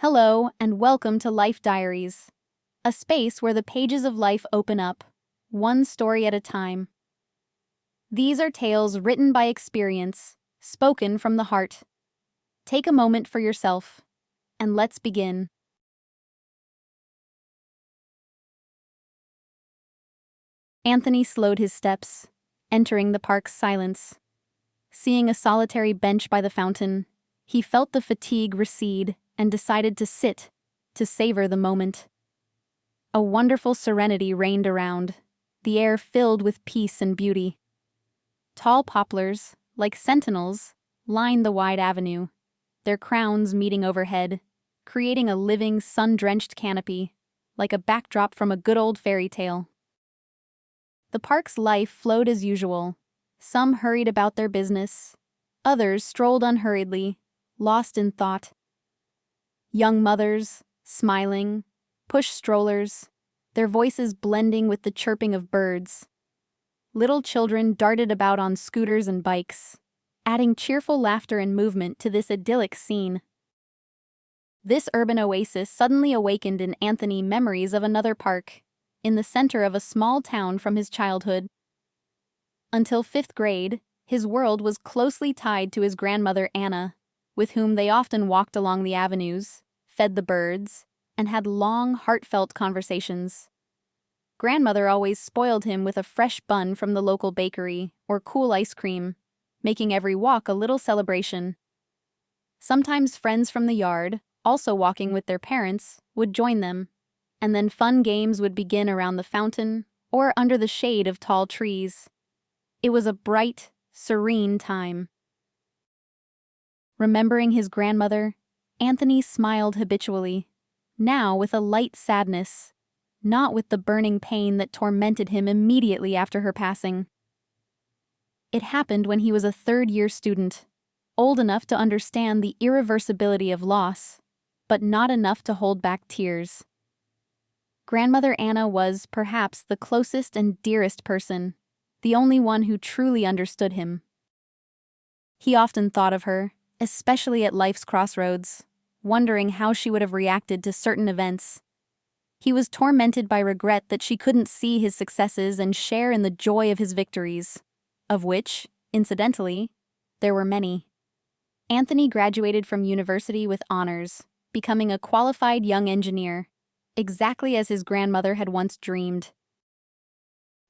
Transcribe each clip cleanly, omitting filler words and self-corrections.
Hello, and welcome to Life Diaries, a space where the pages of life open up, one story at a time. These are tales written by experience, spoken from the heart. Take a moment for yourself, and let's begin. Anthony slowed his steps, entering the park's silence. Seeing a solitary bench by the fountain, he felt the fatigue recede and decided to sit, to savor the moment. A wonderful serenity reigned around, the air filled with peace and beauty. Tall poplars, like sentinels, lined the wide avenue, their crowns meeting overhead, creating a living, sun-drenched canopy, like a backdrop from a good old fairy tale. The park's life flowed as usual. Some hurried about their business, others strolled unhurriedly, lost in thought. Young mothers, smiling, push strollers, their voices blending with the chirping of birds. Little children darted about on scooters and bikes, adding cheerful laughter and movement to this idyllic scene. This urban oasis suddenly awakened in Anthony memories of another park, in the center of a small town from his childhood. Until 5th grade, his world was closely tied to his grandmother Anna, with whom they often walked along the avenues, fed the birds, and had long, heartfelt conversations. Grandmother always spoiled him with a fresh bun from the local bakery or cool ice cream, making every walk a little celebration. Sometimes friends from the yard, also walking with their parents, would join them, and then fun games would begin around the fountain or under the shade of tall trees. It was a bright, serene time. Remembering his grandmother, Anthony smiled habitually, now with a light sadness, not with the burning pain that tormented him immediately after her passing. It happened when he was a third-year student, old enough to understand the irreversibility of loss, but not enough to hold back tears. Grandmother Anna was, perhaps, the closest and dearest person, the only one who truly understood him. He often thought of her, especially at life's crossroads, wondering how she would have reacted to certain events. He was tormented by regret that she couldn't see his successes and share in the joy of his victories, of which, incidentally, there were many. Anthony graduated from university with honors, becoming a qualified young engineer, exactly as his grandmother had once dreamed.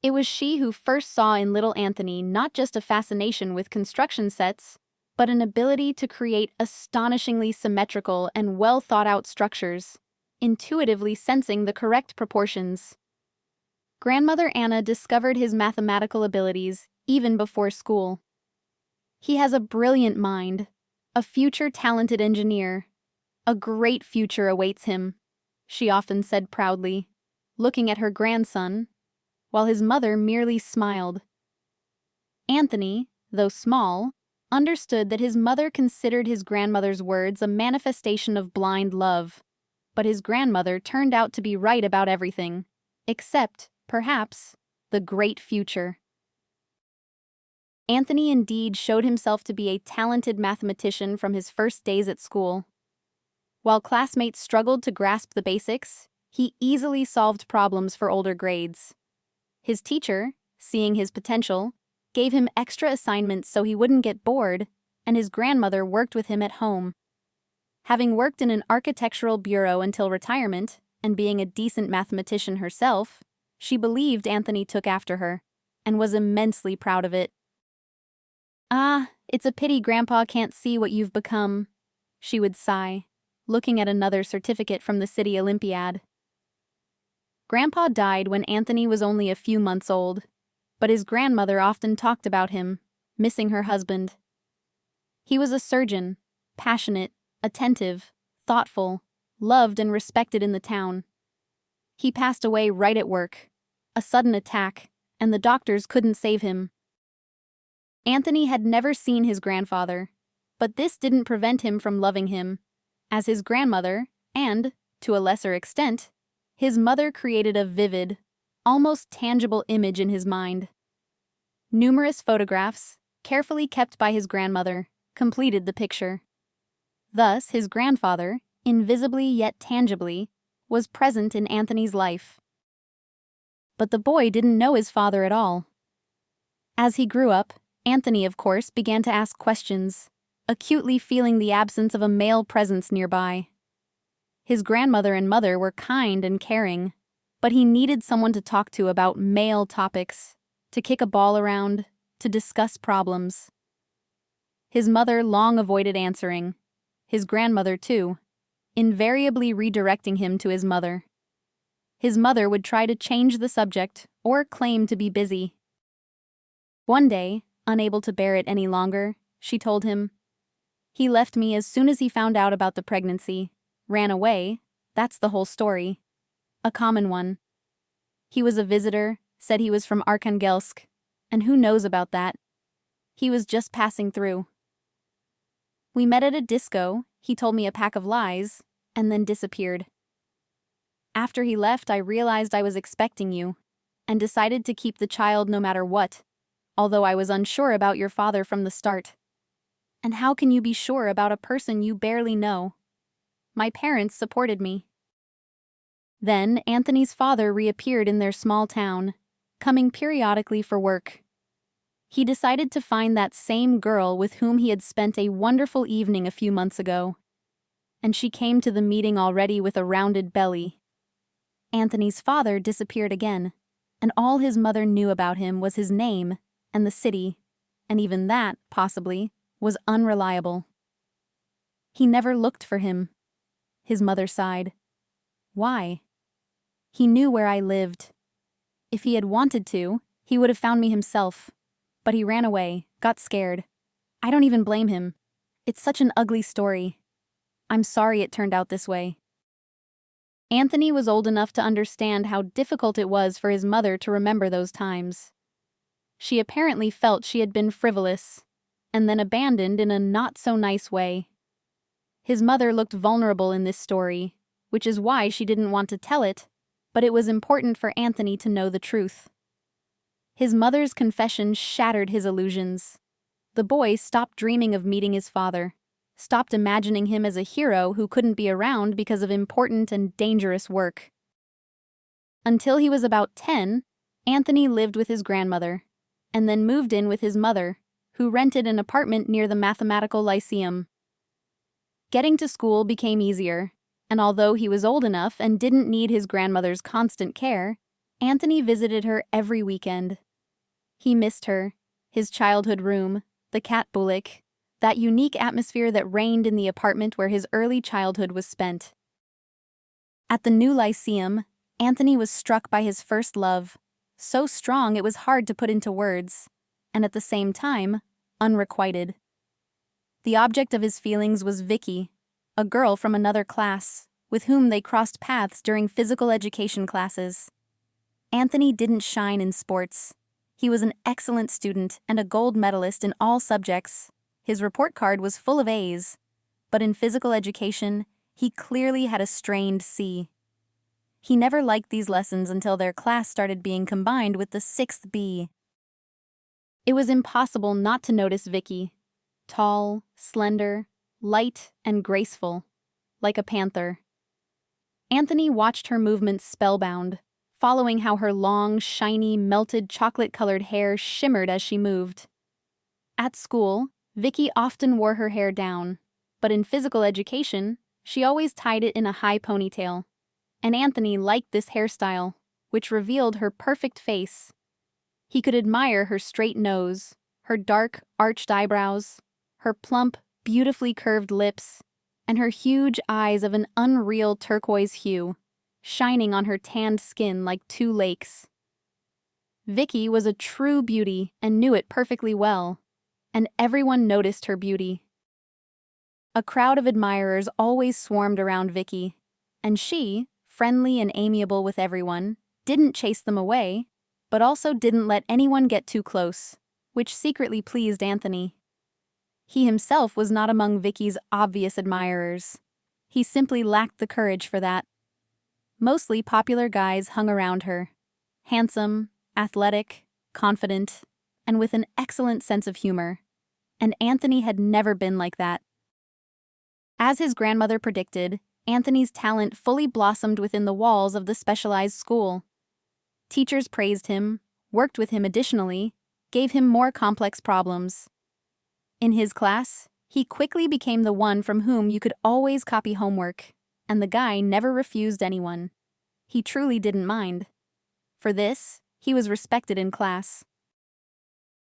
It was she who first saw in little Anthony not just a fascination with construction sets, but an ability to create astonishingly symmetrical and well-thought-out structures, intuitively sensing the correct proportions. Grandmother Anna discovered his mathematical abilities even before school. He has a brilliant mind, a future talented engineer. A great future awaits him, she often said proudly, looking at her grandson, while his mother merely smiled. Anthony, though small, understood that his mother considered his grandmother's words a manifestation of blind love, but his grandmother turned out to be right about everything, except, perhaps, the great future. Anthony indeed showed himself to be a talented mathematician from his first days at school. While classmates struggled to grasp the basics, he easily solved problems for older grades. His teacher, seeing his potential, gave him extra assignments so he wouldn't get bored, and his grandmother worked with him at home. Having worked in an architectural bureau until retirement, and being a decent mathematician herself, she believed Anthony took after her, and was immensely proud of it. "Ah, it's a pity Grandpa can't see what you've become," she would sigh, looking at another certificate from the City Olympiad. Grandpa died when Anthony was only a few months old, but his grandmother often talked about him, missing her husband. He was a surgeon, passionate, attentive, thoughtful, loved and respected in the town. He passed away right at work, a sudden attack, and the doctors couldn't save him. Anthony had never seen his grandfather, but this didn't prevent him from loving him, as his grandmother, and, to a lesser extent, his mother created a vivid, almost tangible image in his mind. Numerous photographs, carefully kept by his grandmother, completed the picture. Thus, his grandfather, invisibly yet tangibly, was present in Anthony's life. But the boy didn't know his father at all. As he grew up, Anthony, of course, began to ask questions, acutely feeling the absence of a male presence nearby. His grandmother and mother were kind and caring, but he needed someone to talk to about male topics, to kick a ball around, to discuss problems. His mother long avoided answering. His grandmother, too, invariably redirecting him to his mother. His mother would try to change the subject or claim to be busy. One day, unable to bear it any longer, she told him, "He left me as soon as he found out about the pregnancy. Ran away, that's the whole story. A common one. He was a visitor, said he was from Arkhangelsk, and who knows about that? He was just passing through. We met at a disco, he told me a pack of lies, and then disappeared. After he left, I realized I was expecting you, and decided to keep the child no matter what, although I was unsure about your father from the start. And how can you be sure about a person you barely know? My parents supported me." Then Anthony's father reappeared in their small town, coming periodically for work. He decided to find that same girl with whom he had spent a wonderful evening a few months ago. And she came to the meeting already with a rounded belly. Anthony's father disappeared again, and all his mother knew about him was his name and the city, and even that, possibly, was unreliable. "He never looked for him," his mother sighed. "Why? He knew where I lived. If he had wanted to, he would have found me himself. But he ran away, got scared. I don't even blame him. It's such an ugly story. I'm sorry it turned out this way." Anthony was old enough to understand how difficult it was for his mother to remember those times. She apparently felt she had been frivolous, and then abandoned in a not-so-nice way. His mother looked vulnerable in this story, which is why she didn't want to tell it, but it was important for Anthony to know the truth. His mother's confession shattered his illusions. The boy stopped dreaming of meeting his father, stopped imagining him as a hero who couldn't be around because of important and dangerous work. Until he was about 10, Anthony lived with his grandmother, and then moved in with his mother, who rented an apartment near the Mathematical Lyceum. Getting to school became easier, and although he was old enough and didn't need his grandmother's constant care, Anthony visited her every weekend. He missed her, his childhood room, the cat Bulik, that unique atmosphere that reigned in the apartment where his early childhood was spent. At the new Lyceum, Anthony was struck by his first love, so strong it was hard to put into words, and at the same time, unrequited. The object of his feelings was Vicky, a girl from another class, with whom they crossed paths during physical education classes. Anthony didn't shine in sports. He was an excellent student and a gold medalist in all subjects. His report card was full of A's, but in physical education, he clearly had a strained C. He never liked these lessons until their class started being combined with the 6th B. It was impossible not to notice Vicky, tall, slender, light, and graceful, like a panther. Anthony watched her movements spellbound, following how her long, shiny, melted chocolate-colored hair shimmered as she moved. At school, Vicky often wore her hair down, but in physical education, she always tied it in a high ponytail. And Anthony liked this hairstyle, which revealed her perfect face. He could admire her straight nose, her dark, arched eyebrows, her plump, beautifully curved lips, and her huge eyes of an unreal turquoise hue, shining on her tanned skin like two lakes. Vicky was a true beauty and knew it perfectly well, and everyone noticed her beauty. A crowd of admirers always swarmed around Vicky, and she, friendly and amiable with everyone, didn't chase them away, but also didn't let anyone get too close, which secretly pleased Anthony. He himself was not among Vicky's obvious admirers. He simply lacked the courage for that. Mostly popular guys hung around her, handsome, athletic, confident, and with an excellent sense of humor. And Anthony had never been like that. As his grandmother predicted, Anthony's talent fully blossomed within the walls of the specialized school. Teachers praised him, worked with him additionally, gave him more complex problems. In his class, he quickly became the one from whom you could always copy homework, and the guy never refused anyone. He truly didn't mind. For this, he was respected in class.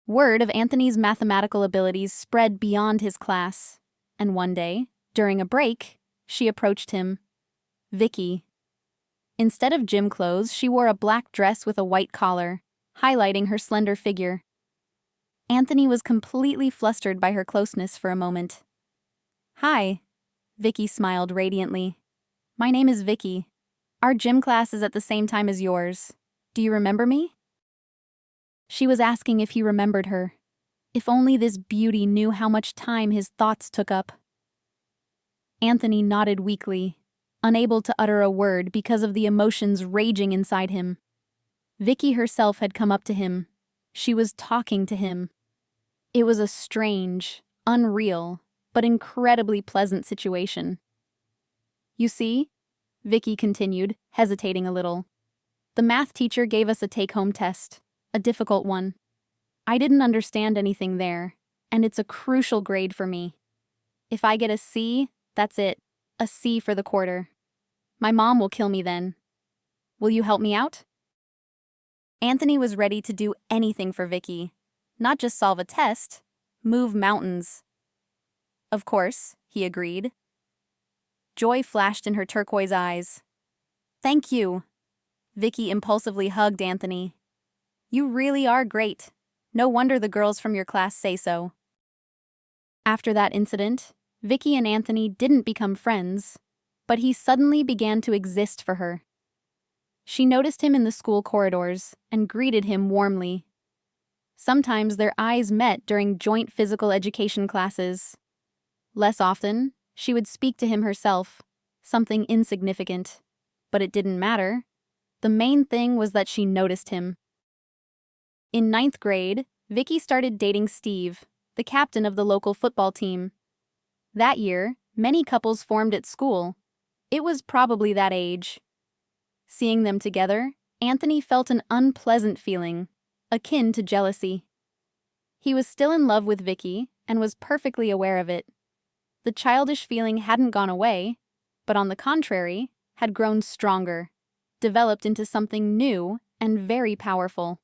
Word of Anthony's mathematical abilities spread beyond his class, and one day, during a break, she approached him. Vicky. Instead of gym clothes, she wore a black dress with a white collar, highlighting her slender figure. Anthony was completely flustered by her closeness for a moment. "Hi," Vicky smiled radiantly. "My name is Vicky. Our gym class is at the same time as yours. Do you remember me?" She was asking if he remembered her. If only this beauty knew how much time his thoughts took up. Anthony nodded weakly, unable to utter a word because of the emotions raging inside him. Vicky herself had come up to him. She was talking to him. It was a strange, unreal, but incredibly pleasant situation. "You see," Vicky continued, hesitating a little, "the math teacher gave us a take-home test, a difficult one. I didn't understand anything there, and it's a crucial grade for me. If I get a C, that's it, a C for the quarter. My mom will kill me then. Will you help me out?" Anthony was ready to do anything for Vicky, not just solve a test, move mountains. "Of course," he agreed. Joy flashed in her turquoise eyes. "Thank you." Vicky impulsively hugged Anthony. "You really are great. No wonder the girls from your class say so." After that incident, Vicky and Anthony didn't become friends, but he suddenly began to exist for her. She noticed him in the school corridors and greeted him warmly. Sometimes their eyes met during joint physical education classes. Less often, she would speak to him herself, something insignificant. But it didn't matter. The main thing was that she noticed him. In 9th grade, Vicky started dating Steve, the captain of the local football team. That year, many couples formed at school. It was probably that age. Seeing them together, Anthony felt an unpleasant feeling, akin to jealousy. He was still in love with Vicky and was perfectly aware of it. The childish feeling hadn't gone away, but on the contrary, had grown stronger, developed into something new and very powerful.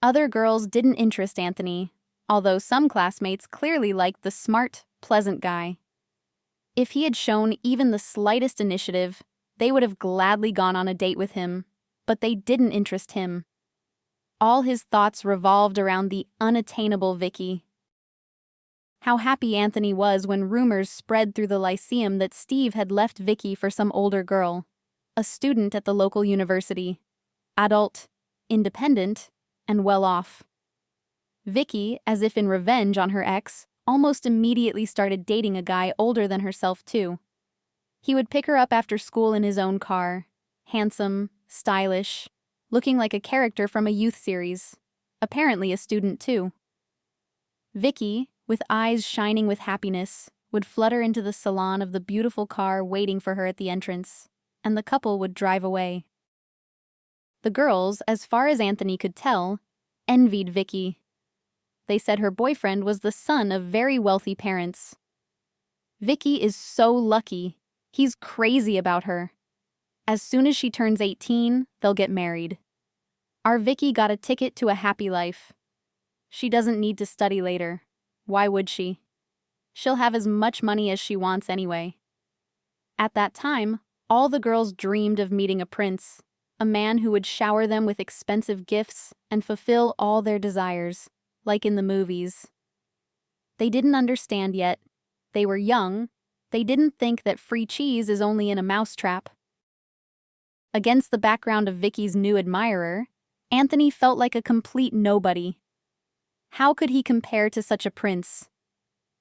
Other girls didn't interest Anthony, although some classmates clearly liked the smart, pleasant guy. If he had shown even the slightest initiative, they would have gladly gone on a date with him, but they didn't interest him. All his thoughts revolved around the unattainable Vicky. How happy Anthony was when rumors spread through the Lyceum that Steve had left Vicky for some older girl, a student at the local university, adult, independent, and well off. Vicky, as if in revenge on her ex, almost immediately started dating a guy older than herself too. He would pick her up after school in his own car, handsome, stylish, looking like a character from a youth series, apparently a student too. Vicky, with eyes shining with happiness, would flutter into the salon of the beautiful car waiting for her at the entrance, and the couple would drive away. The girls, as far as Anthony could tell, envied Vicky. They said her boyfriend was the son of very wealthy parents. "Vicky is so lucky. He's crazy about her. As soon as she turns 18, they'll get married. Our Vicky got a ticket to a happy life. She doesn't need to study later. Why would she? She'll have as much money as she wants anyway." At that time, all the girls dreamed of meeting a prince, a man who would shower them with expensive gifts and fulfill all their desires, like in the movies. They didn't understand yet. They were young. They didn't think that free cheese is only in a mousetrap. Against the background of Vicky's new admirer, Anthony felt like a complete nobody. How could he compare to such a prince?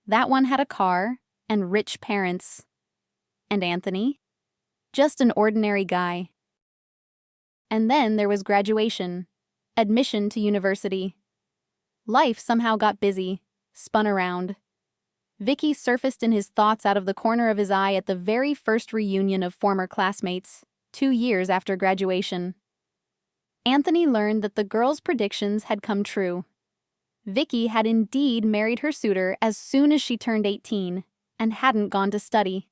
That one had a car and rich parents. And Anthony? Just an ordinary guy. And then there was graduation, admission to university. Life somehow got busy, spun around. Vicky surfaced in his thoughts out of the corner of his eye at the very first reunion of former classmates, 2 years after graduation. Anthony learned that the girl's predictions had come true. Vicky had indeed married her suitor as soon as she turned 18 and hadn't gone to study.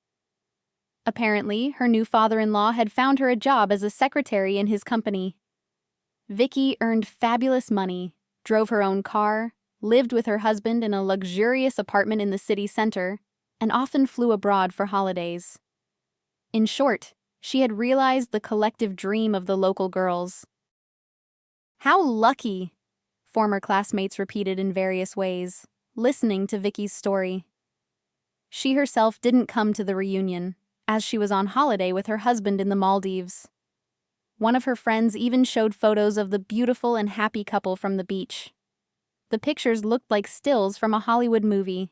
Apparently, her new father-in-law had found her a job as a secretary in his company. Vicky earned fabulous money, drove her own car, lived with her husband in a luxurious apartment in the city center, and often flew abroad for holidays. In short, she had realized the collective dream of the local girls. "How lucky!" former classmates repeated in various ways, listening to Vicky's story. She herself didn't come to the reunion, as she was on holiday with her husband in the Maldives. One of her friends even showed photos of the beautiful and happy couple from the beach. The pictures looked like stills from a Hollywood movie.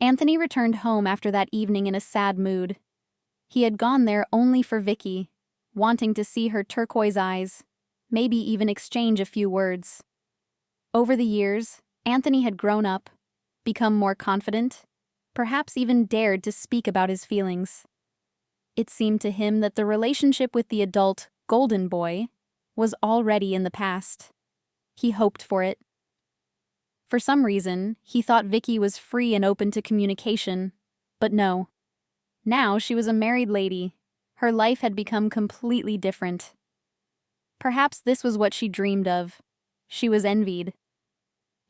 Anthony returned home after that evening in a sad mood. He had gone there only for Vicky, wanting to see her turquoise eyes, maybe even exchange a few words. Over the years, Anthony had grown up, become more confident, perhaps even dared to speak about his feelings. It seemed to him that the relationship with the adult golden boy was already in the past. He hoped for it. For some reason, he thought Vicky was free and open to communication, but no. Now she was a married lady. Her life had become completely different. Perhaps this was what she dreamed of. She was envied.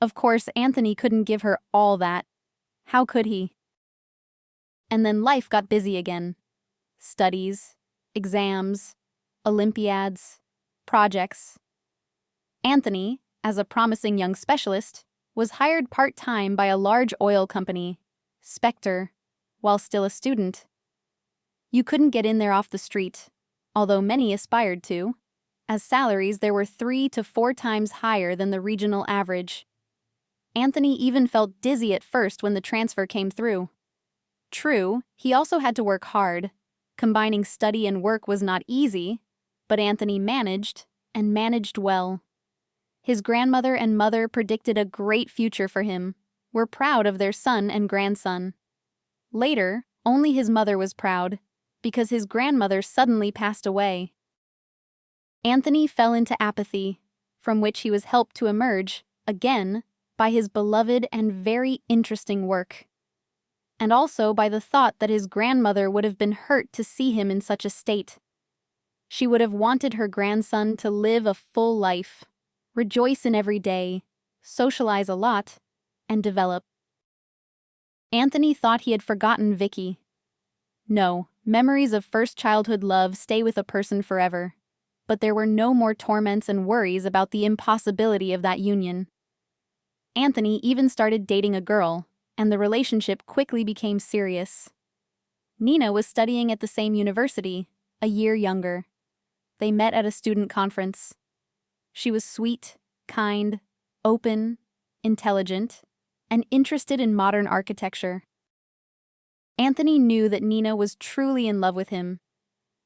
Of course, Anthony couldn't give her all that. How could he? And then life got busy again. Studies, exams, Olympiads, projects. Anthony, as a promising young specialist, was hired part-time by a large oil company, Spectre, while still a student. You couldn't get in there off the street, although many aspired to, as salaries there were 3 to 4 times higher than the regional average. Anthony even felt dizzy at first when the transfer came through. True, he also had to work hard. Combining study and work was not easy, but Anthony managed, and managed well. His grandmother and mother predicted a great future for him, were proud of their son and grandson. Later, only his mother was proud, because his grandmother suddenly passed away. Anthony fell into apathy, from which he was helped to emerge, again, by his beloved and very interesting work. And also by the thought that his grandmother would have been hurt to see him in such a state. She would have wanted her grandson to live a full life, rejoice in every day, socialize a lot, and develop. Anthony thought he had forgotten Vicky. No, memories of first childhood love stay with a person forever. But there were no more torments and worries about the impossibility of that union. Anthony even started dating a girl, and the relationship quickly became serious. Nina was studying at the same university, a year younger. They met at a student conference. She was sweet, kind, open, intelligent, and interested in modern architecture. Anthony knew that Nina was truly in love with him.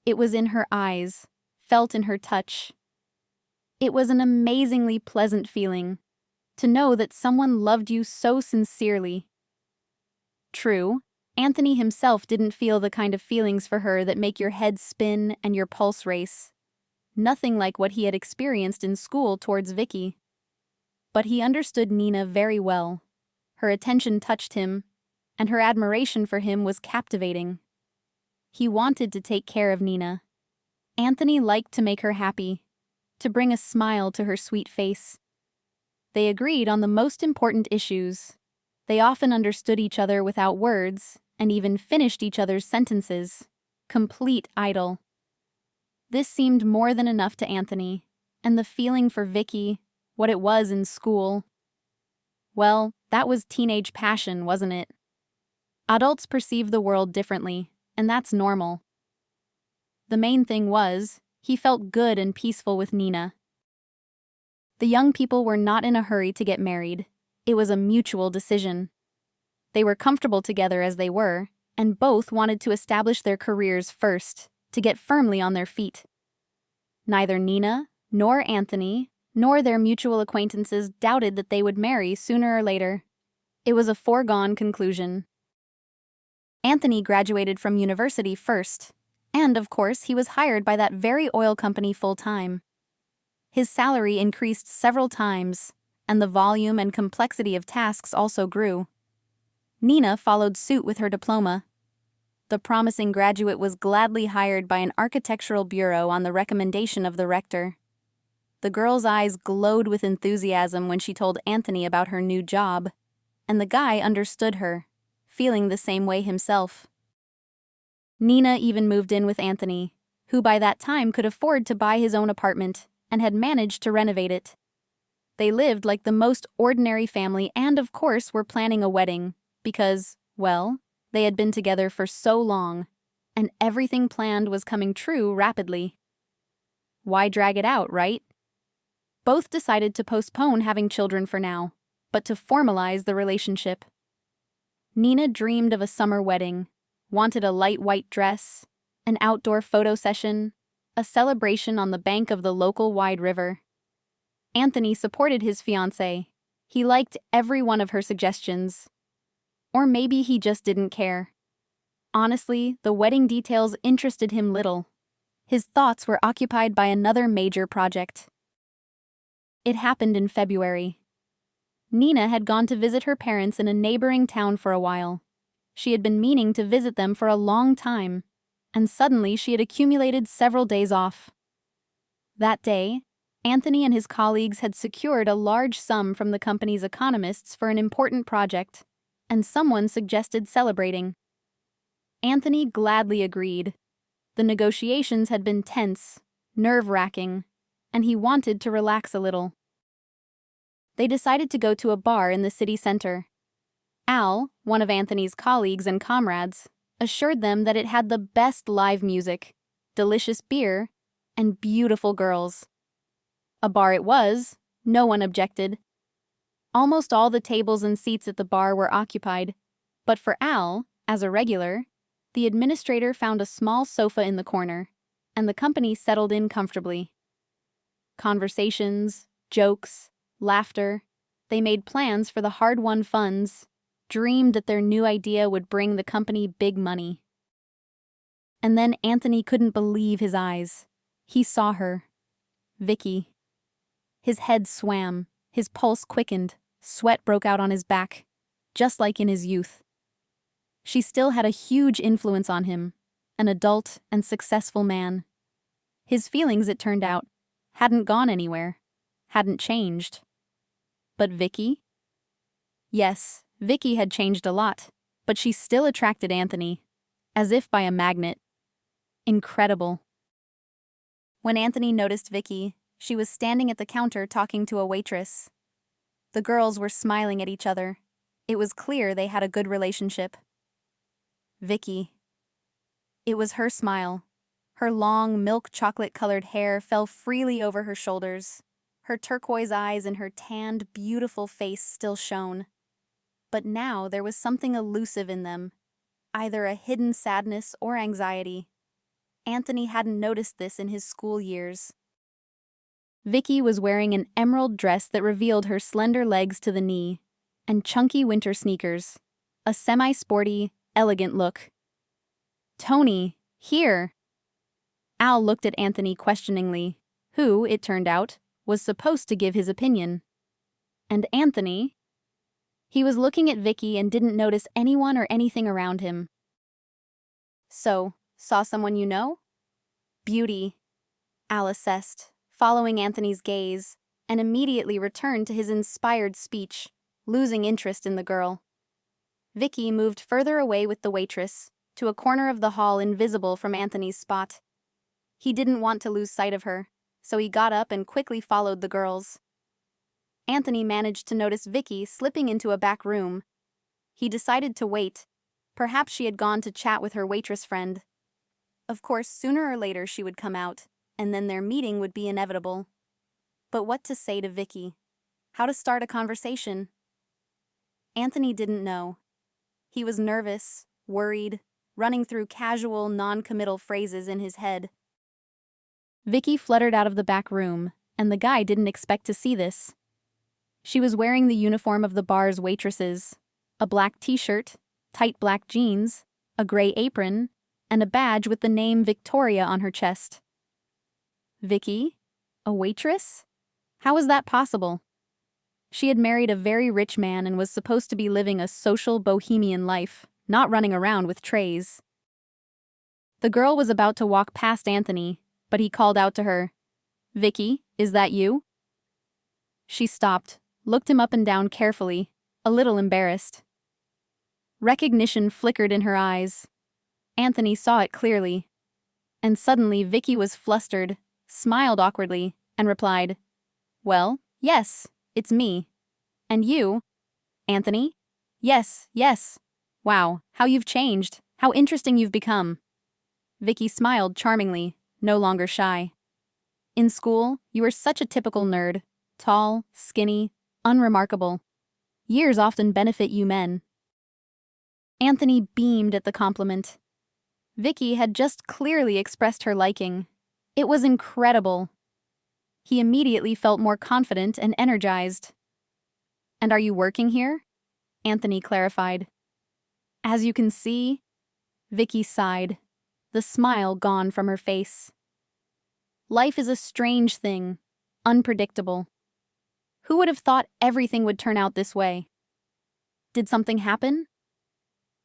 It was in her eyes, felt in her touch. It was an amazingly pleasant feeling to know that someone loved you so sincerely. True, Anthony himself didn't feel the kind of feelings for her that make your head spin and your pulse race. Nothing like what he had experienced in school towards Vicky. But he understood Nina very well. Her attention touched him, and her admiration for him was captivating. He wanted to take care of Nina. Anthony liked to make her happy, to bring a smile to her sweet face. They agreed on the most important issues. They often understood each other without words, and even finished each other's sentences. Complete idyll. This seemed more than enough to Anthony, and the feeling for Vicky, what it was in school. Well, that was teenage passion, wasn't it? Adults perceive the world differently, and that's normal. The main thing was, he felt good and peaceful with Nina. The young people were not in a hurry to get married. It was a mutual decision. They were comfortable together as they were, and both wanted to establish their careers first, to get firmly on their feet. Neither Nina, nor Anthony, nor their mutual acquaintances doubted that they would marry sooner or later. It was a foregone conclusion. Anthony graduated from university first, and of course he was hired by that very oil company full-time. His salary increased several times, and the volume and complexity of tasks also grew. Nina followed suit with her diploma. The promising graduate was gladly hired by an architectural bureau on the recommendation of the rector. The girl's eyes glowed with enthusiasm when she told Anthony about her new job, and the guy understood her, feeling the same way himself. Nina even moved in with Anthony, who by that time could afford to buy his own apartment and had managed to renovate it. They lived like the most ordinary family and, of course, were planning a wedding because, well, they had been together for so long, and everything planned was coming true rapidly. Why drag it out, right? Both decided to postpone having children for now, but to formalize the relationship. Nina dreamed of a summer wedding, wanted a light white dress, an outdoor photo session, a celebration on the bank of the local wide river. Anthony supported his fiancée. He liked every one of her suggestions. Or maybe he just didn't care. Honestly, the wedding details interested him little. His thoughts were occupied by another major project. It happened in February. Nina had gone to visit her parents in a neighboring town for a while. She had been meaning to visit them for a long time, and suddenly she had accumulated several days off. That day, Anthony and his colleagues had secured a large sum from the company's economists for an important project, and someone suggested celebrating. Anthony gladly agreed. The negotiations had been tense, nerve-wracking, and he wanted to relax a little. They decided to go to a bar in the city center. Al, one of Anthony's colleagues and comrades, assured them that it had the best live music, delicious beer, and beautiful girls. A bar it was, no one objected. Almost all the tables and seats at the bar were occupied, but for Al, as a regular, the administrator found a small sofa in the corner, and the company settled in comfortably. Conversations, jokes, laughter, they made plans for the hard-won funds, dreamed that their new idea would bring the company big money. And then Anthony couldn't believe his eyes. He saw her. Vicky. His head swam, his pulse quickened, sweat broke out on his back, just like in his youth. She still had a huge influence on him, an adult and successful man. His feelings, it turned out, hadn't gone anywhere, hadn't changed. But Vicky? Yes, Vicky had changed a lot, but she still attracted Anthony, as if by a magnet. Incredible. When Anthony noticed Vicky, she was standing at the counter talking to a waitress. The girls were smiling at each other. It was clear they had a good relationship. Vicky. It was her smile. Her long, milk chocolate-colored hair fell freely over her shoulders. Her turquoise eyes and her tanned, beautiful face still shone. But now there was something elusive in them, either a hidden sadness or anxiety. Anthony hadn't noticed this in his school years. Vicky was wearing an emerald dress that revealed her slender legs to the knee, and chunky winter sneakers, a semi-sporty, elegant look. "Tony, here!" Al looked at Anthony questioningly, who, it turned out, was supposed to give his opinion. And Anthony? He was looking at Vicky and didn't notice anyone or anything around him. "So, saw someone you know?" "Beauty," Al assessed, following Anthony's gaze, and immediately returned to his inspired speech, losing interest in the girl. Vicky moved further away with the waitress, to a corner of the hall invisible from Anthony's spot. He didn't want to lose sight of her, so he got up and quickly followed the girls. Anthony managed to notice Vicky slipping into a back room. He decided to wait. Perhaps she had gone to chat with her waitress friend. Of course, sooner or later she would come out, and then their meeting would be inevitable. But what to say to Vicky? How to start a conversation? Anthony didn't know. He was nervous, worried, running through casual, non-committal phrases in his head. Vicky fluttered out of the back room, and the guy didn't expect to see this. She was wearing the uniform of the bar's waitresses, a black t-shirt, tight black jeans, a gray apron, and a badge with the name Victoria on her chest. Vicky? A waitress? How was that possible? She had married a very rich man and was supposed to be living a social bohemian life, not running around with trays. The girl was about to walk past Anthony, but he called out to her, "Vicky, is that you?" She stopped, looked him up and down carefully, a little embarrassed. Recognition flickered in her eyes. Anthony saw it clearly. And suddenly Vicky was flustered, smiled awkwardly, and replied, "Well, yes, it's me. And you? Anthony? Yes, yes. Wow, how you've changed, how interesting you've become." Vicky smiled charmingly, no longer shy. "In school, you were such a typical nerd, tall, skinny, unremarkable. Years often benefit you men." Anthony beamed at the compliment. Vicky had just clearly expressed her liking. It was incredible. He immediately felt more confident and energized. "And are you working here?" Anthony clarified. "As you can see," Vicky sighed, the smile gone from her face. Life is a strange thing, unpredictable. Who would have thought everything would turn out this way? Did something happen?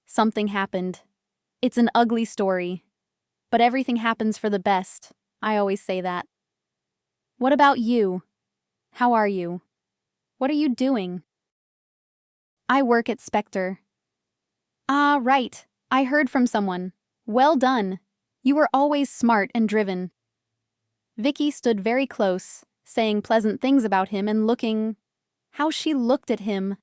Something happened. It's an ugly story. But everything happens for the best. I always say that. What about you? How are you? What are you doing? "I work at Spectre." "Ah, right. I heard from someone. Well done. You were always smart and driven." Vicky stood very close, saying pleasant things about him and looking... How she looked at him!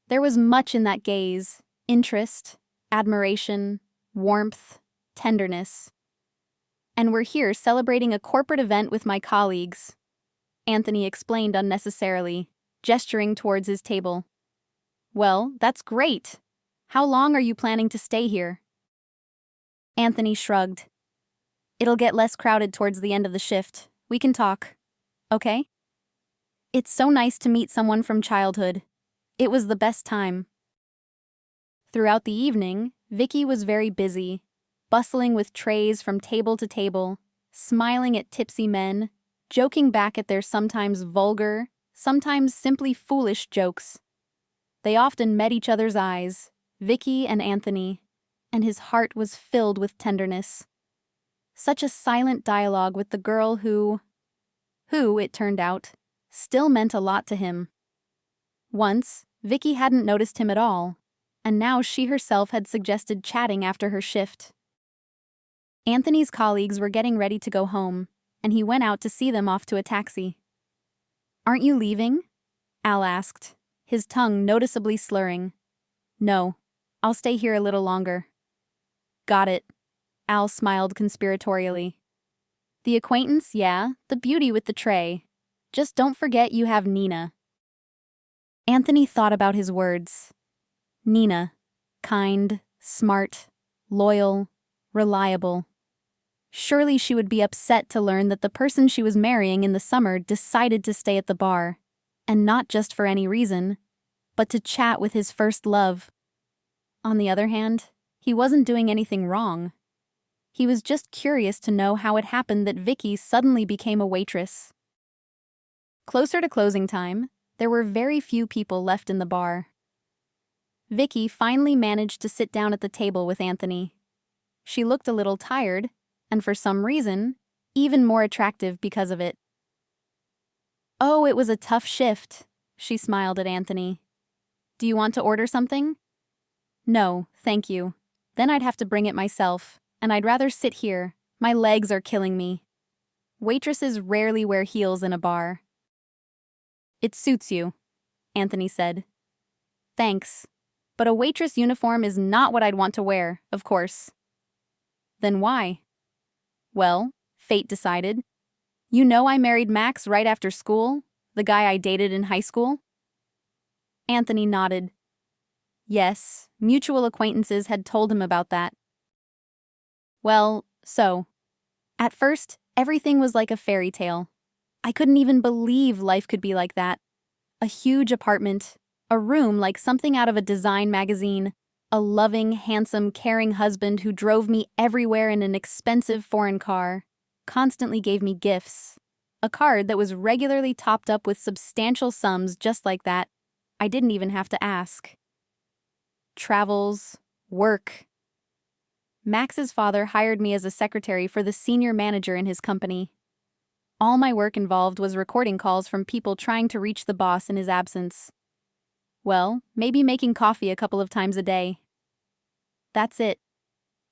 There was much in that gaze: interest, admiration, warmth, tenderness. "And we're here celebrating a corporate event with my colleagues," Anthony explained unnecessarily, gesturing towards his table. "Well, that's great. How long are you planning to stay here?" Anthony shrugged. "It'll get less crowded towards the end of the shift. We can talk. Okay? It's so nice to meet someone from childhood. It was the best time." Throughout the evening, Vicky was very busy, bustling with trays from table to table, smiling at tipsy men, joking back at their sometimes vulgar, sometimes simply foolish jokes. They often met each other's eyes, Vicky and Anthony, and his heart was filled with tenderness. Such a silent dialogue with the girl who, it turned out, still meant a lot to him. Once, Vicky hadn't noticed him at all, and now she herself had suggested chatting after her shift. Anthony's colleagues were getting ready to go home, and he went out to see them off to a taxi. "Aren't you leaving?" Al asked, his tongue noticeably slurring. "No, I'll stay here a little longer." "Got it." Al smiled conspiratorially. "The acquaintance, yeah, the beauty with the tray. Just don't forget you have Nina." Anthony thought about his words. Nina. Kind, smart, loyal, reliable. Surely she would be upset to learn that the person she was marrying in the summer decided to stay at the bar, and not just for any reason, but to chat with his first love. On the other hand, he wasn't doing anything wrong. He was just curious to know how it happened that Vicky suddenly became a waitress. Closer to closing time, there were very few people left in the bar. Vicky finally managed to sit down at the table with Anthony. She looked a little tired, and for some reason, even more attractive because of it. "Oh, it was a tough shift," she smiled at Anthony. "Do you want to order something?" "No, thank you. Then I'd have to bring it myself, and I'd rather sit here. My legs are killing me." Waitresses rarely wear heels in a bar. "It suits you," Anthony said. "Thanks. But a waitress uniform is not what I'd want to wear, of course." "Then why?" "Well, fate decided. You know I married Max right after school, the guy I dated in high school?" Anthony nodded. Yes, mutual acquaintances had told him about that. "Well, so. At first, everything was like a fairy tale. I couldn't even believe life could be like that. A huge apartment, A room like something out of a design magazine. A loving, handsome, caring husband who drove me everywhere in an expensive foreign car. Constantly gave me gifts. A card that was regularly topped up with substantial sums just like that. I didn't even have to ask. Travels. Work. Max's father hired me as a secretary for the senior manager in his company. All my work involved was recording calls from people trying to reach the boss in his absence. Well, maybe making coffee a couple of times a day. That's it.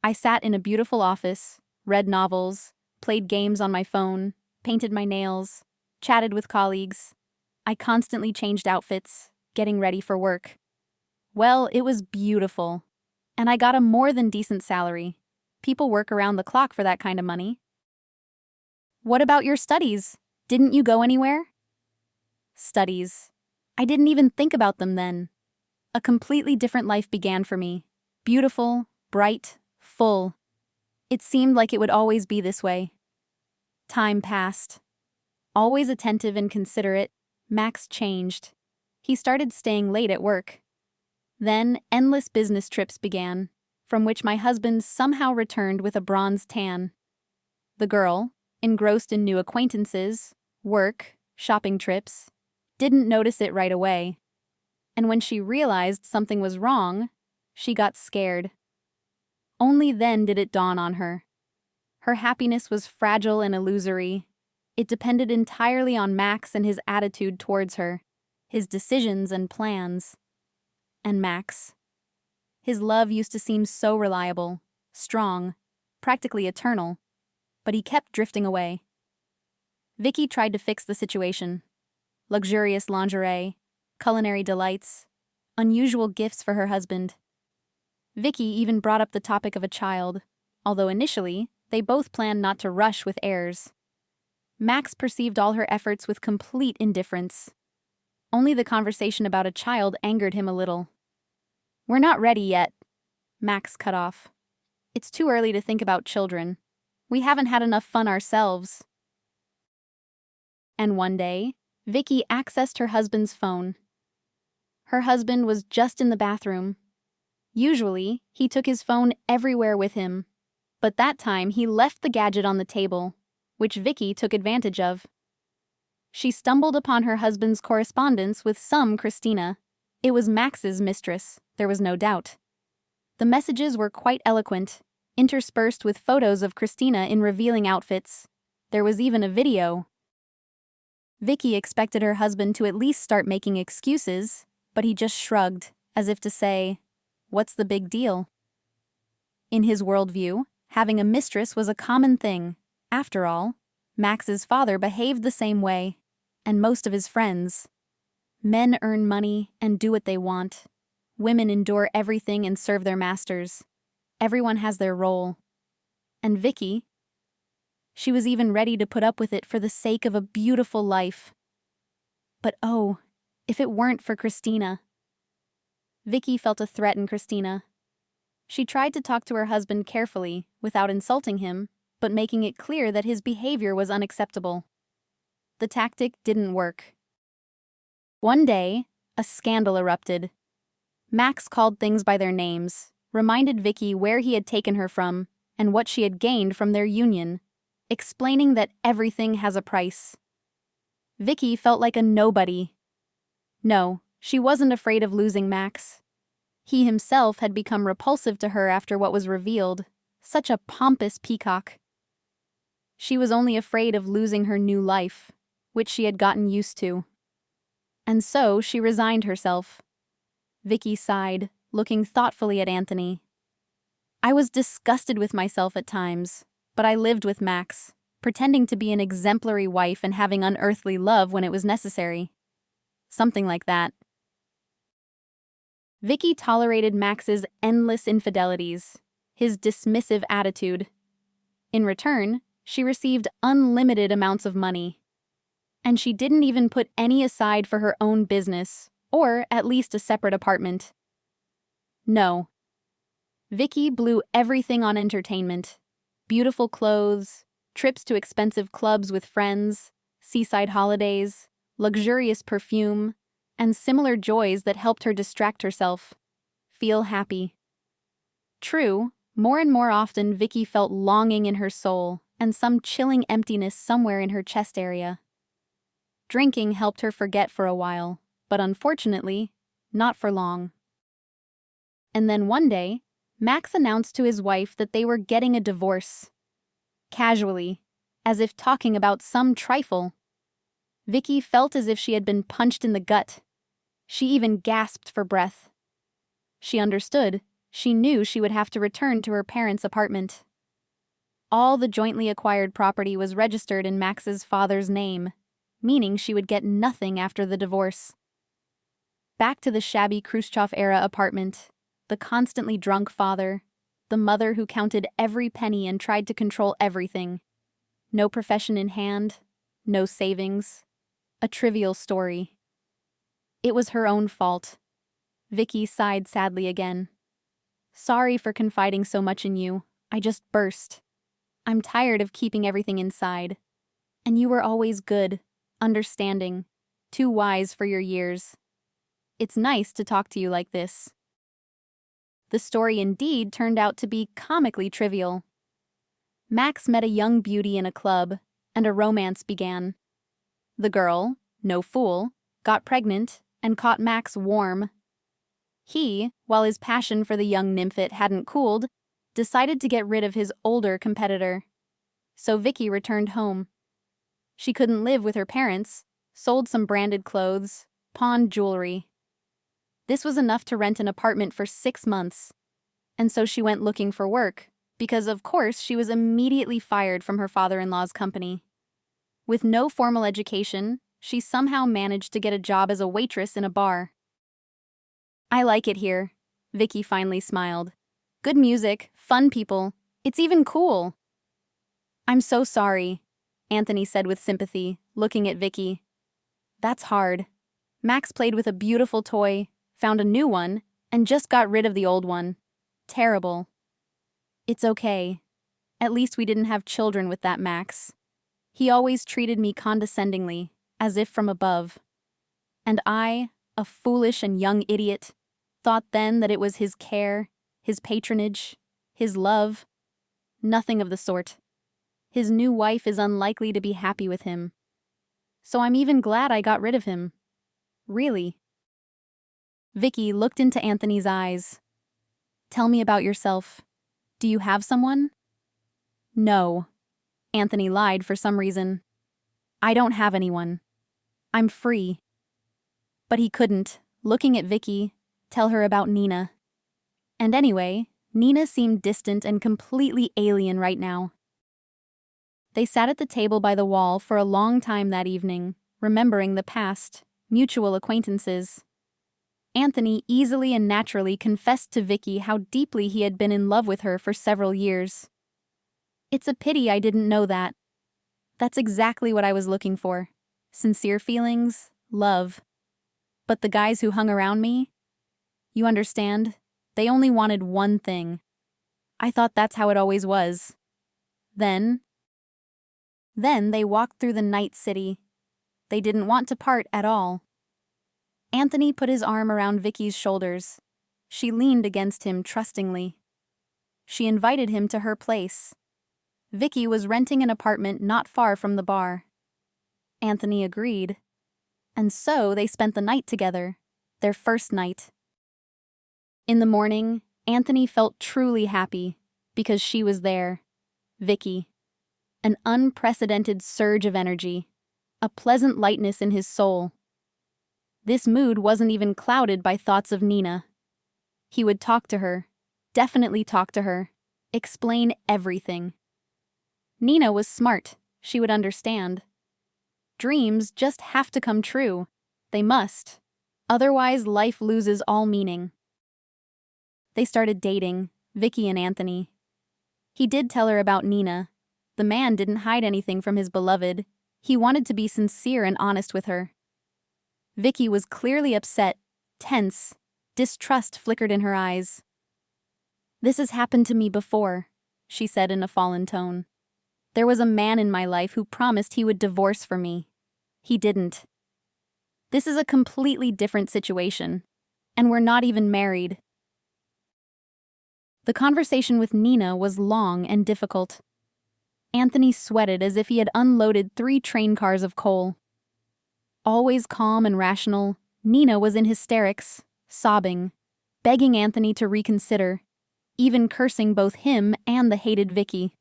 I sat in a beautiful office, read novels, played games on my phone, painted my nails, chatted with colleagues. I constantly changed outfits, getting ready for work. Well, it was beautiful. And I got a more than decent salary. People work around the clock for that kind of money. What about your studies? Didn't you go anywhere? Studies. I didn't even think about them then. A completely different life began for me. Beautiful, bright, full. It seemed like it would always be this way. Time passed. Always attentive and considerate, Max changed. He started staying late at work. Then endless business trips began, from which my husband somehow returned with a bronze tan. The girl, engrossed in new acquaintances, work, shopping trips, didn't notice it right away. And when she realized something was wrong, she got scared. Only then did it dawn on her. Her happiness was fragile and illusory. It depended entirely on Max and his attitude towards her, his decisions and plans. And Max. His love used to seem so reliable, strong, practically eternal, but he kept drifting away. Vicky tried to fix the situation. Luxurious lingerie, culinary delights, unusual gifts for her husband. Vicky even brought up the topic of a child, although initially, they both planned not to rush with heirs. Max perceived all her efforts with complete indifference. Only the conversation about a child angered him a little. "We're not ready yet," Max cut off. "It's too early to think about children. We haven't had enough fun ourselves." And one day, Vicky accessed her husband's phone. Her husband was just in the bathroom. Usually, he took his phone everywhere with him, but that time he left the gadget on the table, which Vicky took advantage of. She stumbled upon her husband's correspondence with some Christina. It was Max's mistress, there was no doubt. The messages were quite eloquent, interspersed with photos of Christina in revealing outfits. There was even a video. Vicky expected her husband to at least start making excuses, but he just shrugged, as if to say, "What's the big deal?" In his worldview, having a mistress was a common thing. After all, Max's father behaved the same way, and most of his friends. Men earn money and do what they want. Women endure everything and serve their masters. Everyone has their role. And Vicky, she was even ready to put up with it for the sake of a beautiful life. But oh, if it weren't for Christina. Vicky felt a threat in Christina. She tried to talk to her husband carefully, without insulting him, but making it clear that his behavior was unacceptable. The tactic didn't work. One day, a scandal erupted. Max called things by their names, reminded Vicky where he had taken her from and what she had gained from their union, explaining that everything has a price. Vicky felt like a nobody. No, she wasn't afraid of losing Max. He himself had become repulsive to her after what was revealed, such a pompous peacock. She was only afraid of losing her new life, which she had gotten used to. And so she resigned herself. Vicky sighed, looking thoughtfully at Anthony. "I was disgusted with myself at times, but I lived with Max, pretending to be an exemplary wife and having unearthly love when it was necessary." Something like that. Vicky tolerated Max's endless infidelities, his dismissive attitude. In return, she received unlimited amounts of money. And she didn't even put any aside for her own business, or at least a separate apartment. No. Vicky blew everything on entertainment. Beautiful clothes, trips to expensive clubs with friends, seaside holidays, luxurious perfume, and similar joys that helped her distract herself, feel happy. True, more and more often Vicky felt longing in her soul and some chilling emptiness somewhere in her chest area. Drinking helped her forget for a while, but unfortunately, not for long. And then one day, Max announced to his wife that they were getting a divorce. Casually, as if talking about some trifle. Vicky felt as if she had been punched in the gut. She even gasped for breath. She understood. She knew she would have to return to her parents' apartment. All the jointly acquired property was registered in Max's father's name, meaning she would get nothing after the divorce. Back to the shabby Khrushchev-era apartment, the constantly drunk father, the mother who counted every penny and tried to control everything. No profession in hand, no savings. A trivial story. It was her own fault. Vicky sighed sadly again. Sorry for confiding so much in you. I just burst. I'm tired of keeping everything inside. And you were always good, understanding, too wise for your years. It's nice to talk to you like this. The story indeed turned out to be comically trivial. Max met a young beauty in a club, and a romance began. The girl, no fool, got pregnant and caught Max warm. He, while his passion for the young nymphet hadn't cooled, decided to get rid of his older competitor. So Vicky returned home. She couldn't live with her parents, sold some branded clothes, pawned jewelry. This was enough to rent an apartment for 6 months. And so she went looking for work, because of course she was immediately fired from her father-in-law's company. With no formal education, she somehow managed to get a job as a waitress in a bar. I like it here, Vicky finally smiled. Good music, fun people, it's even cool. I'm so sorry, Anthony said with sympathy, looking at Vicky. That's hard. Max played with a beautiful toy, found a new one, and just got rid of the old one. Terrible. It's okay. At least we didn't have children with that Max. He always treated me condescendingly, as if from above. And I, a foolish and young idiot, thought then that it was his care, his patronage, his love. Nothing of the sort. His new wife is unlikely to be happy with him. So I'm even glad I got rid of him. Really. Vicky looked into Anthony's eyes. Tell me about yourself. Do you have someone? No. Anthony lied for some reason. I don't have anyone. I'm free. But he couldn't, looking at Vicky, tell her about Nina. And anyway, Nina seemed distant and completely alien right now. They sat at the table by the wall for a long time that evening, remembering the past, mutual acquaintances. Anthony easily and naturally confessed to Vicky how deeply he had been in love with her for several years. It's a pity I didn't know that. That's exactly what I was looking for. Sincere feelings, love. But the guys who hung around me, you understand, they only wanted one thing. I thought that's how it always was. Then they walked through the night city. They didn't want to part at all. Anthony put his arm around Vicky's shoulders. She leaned against him trustingly. She invited him to her place. Vicky was renting an apartment not far from the bar. Anthony agreed. And so they spent the night together, their first night. In the morning, Anthony felt truly happy because she was there, Vicky. An unprecedented surge of energy, a pleasant lightness in his soul. This mood wasn't even clouded by thoughts of Nina. He would talk to her, definitely talk to her, explain everything. Nina was smart, she would understand. Dreams just have to come true. They must. Otherwise, life loses all meaning. They started dating, Vicky and Anthony. He did tell her about Nina. The man didn't hide anything from his beloved. He wanted to be sincere and honest with her. Vicky was clearly upset, tense. Distrust flickered in her eyes. This has happened to me before, she said in a fallen tone. There was a man in my life who promised he would divorce for me. He didn't. This is a completely different situation. And we're not even married. The conversation with Nina was long and difficult. Anthony sweated as if he had unloaded 3 train cars of coal. Always calm and rational, Nina was in hysterics, sobbing, begging Anthony to reconsider, even cursing both him and the hated Vicky.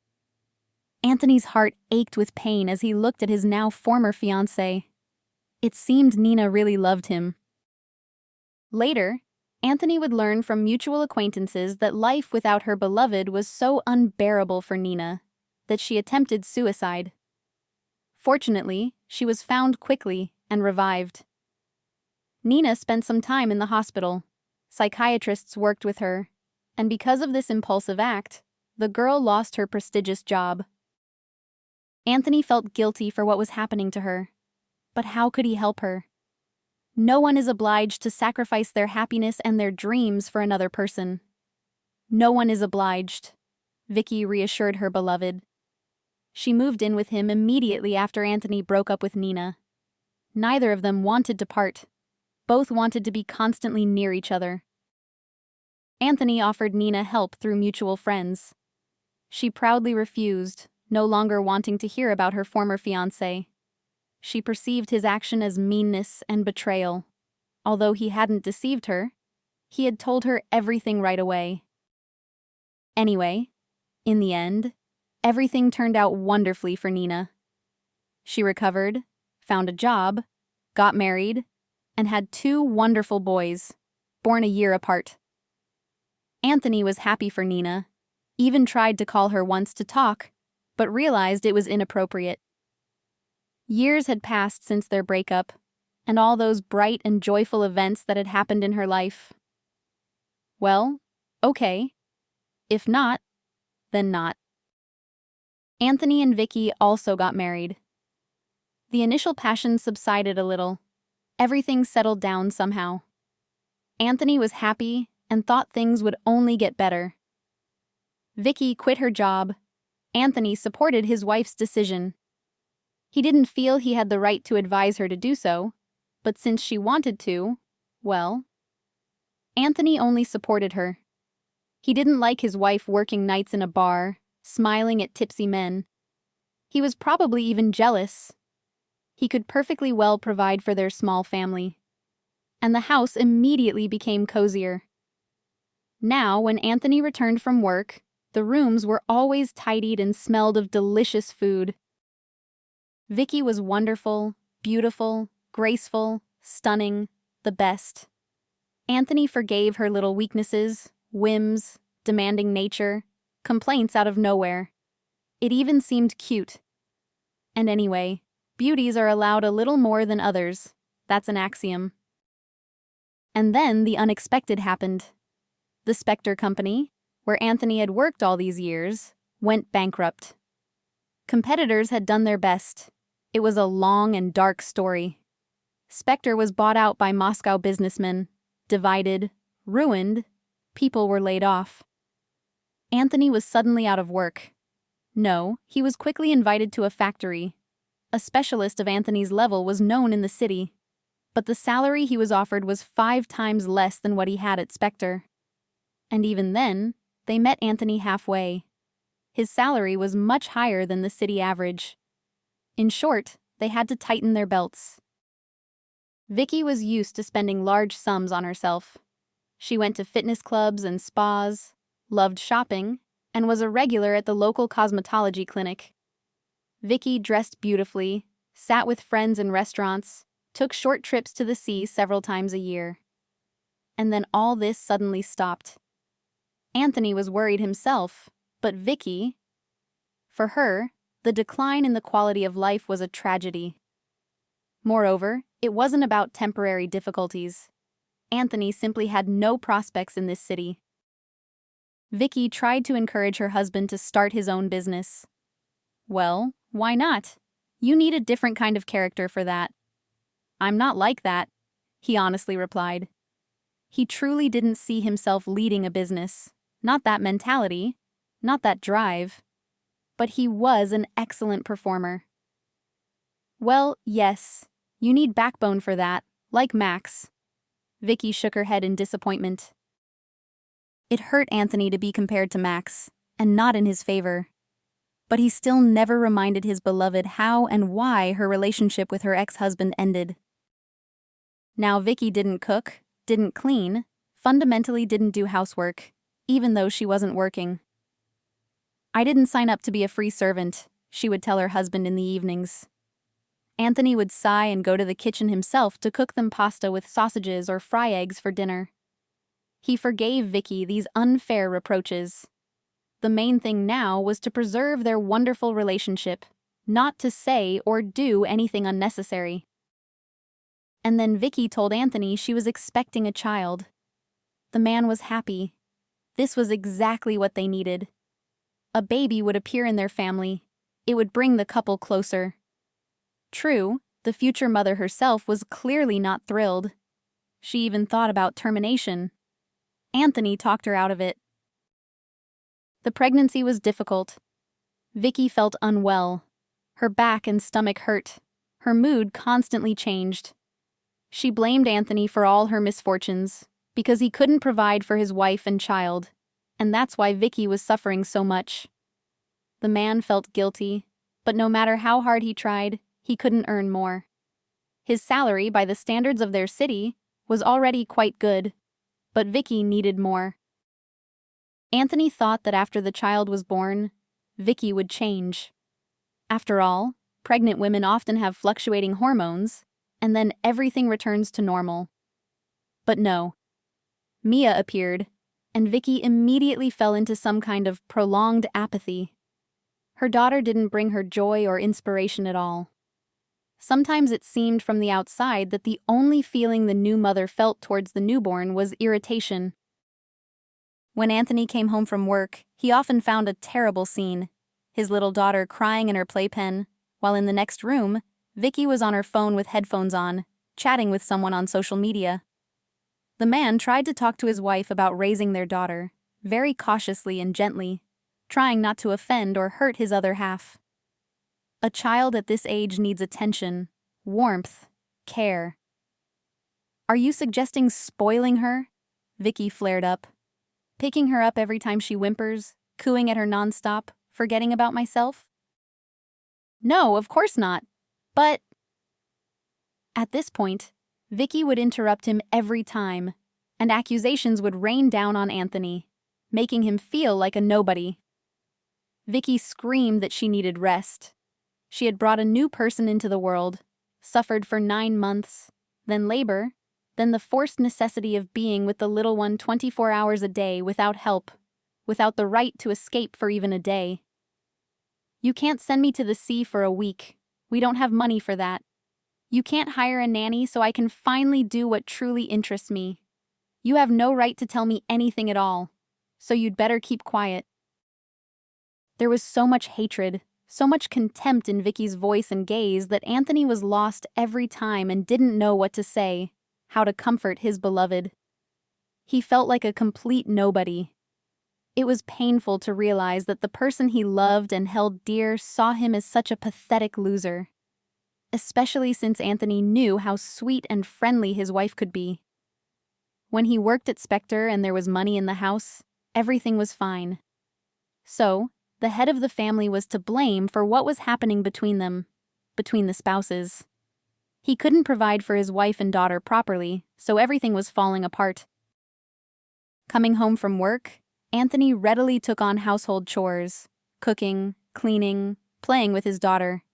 Anthony's heart ached with pain as he looked at his now former fiancée. It seemed Nina really loved him. Later, Anthony would learn from mutual acquaintances that life without her beloved was so unbearable for Nina that she attempted suicide. Fortunately, she was found quickly and revived. Nina spent some time in the hospital. Psychiatrists worked with her, and because of this impulsive act, the girl lost her prestigious job. Anthony felt guilty for what was happening to her, but how could he help her? No one is obliged to sacrifice their happiness and their dreams for another person. No one is obliged, Vicky reassured her beloved. She moved in with him immediately after Anthony broke up with Nina. Neither of them wanted to part. Both wanted to be constantly near each other. Anthony offered Nina help through mutual friends. She proudly refused, no longer wanting to hear about her former fiancé. She perceived his action as meanness and betrayal. Although he hadn't deceived her, he had told her everything right away. Anyway, in the end, everything turned out wonderfully for Nina. She recovered, found a job, got married, and had 2 wonderful boys, born a year apart. Anthony was happy for Nina, even tried to call her once to talk, but realized it was inappropriate. Years had passed since their breakup, and all those bright and joyful events that had happened in her life. Well, okay. If not, then not. Anthony and Vicky also got married. The initial passion subsided a little. Everything settled down somehow. Anthony was happy and thought things would only get better. Vicky quit her job. Anthony supported his wife's decision. He didn't feel he had the right to advise her to do so, but since she wanted to, well, Anthony only supported her. He didn't like his wife working nights in a bar, smiling at tipsy men. He was probably even jealous. He could perfectly well provide for their small family. And the house immediately became cozier. Now, when Anthony returned from work, the rooms were always tidied and smelled of delicious food. Vicky was wonderful, beautiful, graceful, stunning, the best. Anthony forgave her little weaknesses, whims, demanding nature, complaints out of nowhere. It even seemed cute. And anyway, beauties are allowed a little more than others. That's an axiom. And then the unexpected happened. The Spectre Company, where Anthony had worked all these years, went bankrupt. Competitors had done their best. It was a long and dark story. Spectre was bought out by Moscow businessmen, divided, ruined, people were laid off. Anthony was suddenly out of work. No, he was quickly invited to a factory. A specialist of Anthony's level was known in the city, but the salary he was offered was 5 times less than what he had at Spectre. And even then, they met Anthony halfway. His salary was much higher than the city average. In short, they had to tighten their belts. Vicky was used to spending large sums on herself. She went to fitness clubs and spas, loved shopping, and was a regular at the local cosmetology clinic. Vicky dressed beautifully, sat with friends in restaurants, took short trips to the sea several times a year. And then all this suddenly stopped. Anthony was worried himself, but Vicky, for her, the decline in the quality of life was a tragedy. Moreover, it wasn't about temporary difficulties. Anthony simply had no prospects in this city. Vicky tried to encourage her husband to start his own business. Well, why not? You need a different kind of character for that. I'm not like that, he honestly replied. He truly didn't see himself leading a business. Not that mentality, not that drive. But he was an excellent performer. Well, yes, you need backbone for that, Like Max. Vicky shook her head in disappointment. It hurt Anthony to be compared to Max, and not in his favor. But he still never reminded his beloved how and why her relationship with her ex-husband ended. Now Vicky didn't cook, didn't clean, fundamentally didn't do housework, even though she wasn't working. I didn't sign up to be a free servant, she would tell her husband in the evenings. Anthony would sigh and go to the kitchen himself to cook them pasta with sausages or fry eggs for dinner. He forgave Vicky these unfair reproaches. The main thing now was to preserve their wonderful relationship, not to say or do anything unnecessary. And then Vicky told Anthony she was expecting a child. The man was happy. This was exactly what they needed. A baby would appear in their family. It would bring the couple closer. True, the future mother herself was clearly not thrilled. She even thought about termination. Anthony talked her out of it. The pregnancy was difficult. Vicky felt unwell. Her back and stomach hurt. Her mood constantly changed. She blamed Anthony for all her misfortunes, because he couldn't provide for his wife and child, and that's why Vicky was suffering so much. The man felt guilty, but no matter how hard he tried, he couldn't earn more. His salary, by the standards of their city, was already quite good, but Vicky needed more. Anthony thought that after the child was born, Vicky would change. After all, pregnant women often have fluctuating hormones, and then everything returns to normal. But no. Mia appeared, and Vicky immediately fell into some kind of prolonged apathy. Her daughter didn't bring her joy or inspiration at all. Sometimes it seemed from the outside that the only feeling the new mother felt towards the newborn was irritation. When Anthony came home from work, he often found a terrible scene. His little daughter crying in her playpen, while in the next room, Vicky was on her phone with headphones on, chatting with someone on social media. The man tried to talk to his wife about raising their daughter, very cautiously and gently, trying not to offend or hurt his other half. A child at this age needs attention, warmth, care. Are you suggesting spoiling her? Vicky flared up. Picking her up every time she whimpers, cooing at her nonstop, forgetting about myself? No, of course not. But... At this point, Vicky would interrupt him every time, and accusations would rain down on Anthony, making him feel like a nobody. Vicky screamed that she needed rest. She had brought a new person into the world, suffered for 9 months, then labor, then the forced necessity of being with the little one 24 hours a day without help, without the right to escape for even a day. You can't send me to the sea for a week. We don't have money for that. You can't hire a nanny so I can finally do what truly interests me. You have no right to tell me anything at all, so you'd better keep quiet. There was so much hatred, so much contempt in Vicky's voice and gaze that Anthony was lost every time and didn't know what to say, how to comfort his beloved. He felt like a complete nobody. It was painful to realize that the person he loved and held dear saw him as such a pathetic loser, especially since Anthony knew how sweet and friendly his wife could be. When he worked at Spectre and there was money in the house, everything was fine. So, the head of the family was to blame for what was happening between them, between the spouses. He couldn't provide for his wife and daughter properly, so everything was falling apart. Coming home from work, Anthony readily took on household chores, cooking, cleaning, playing with his daughter.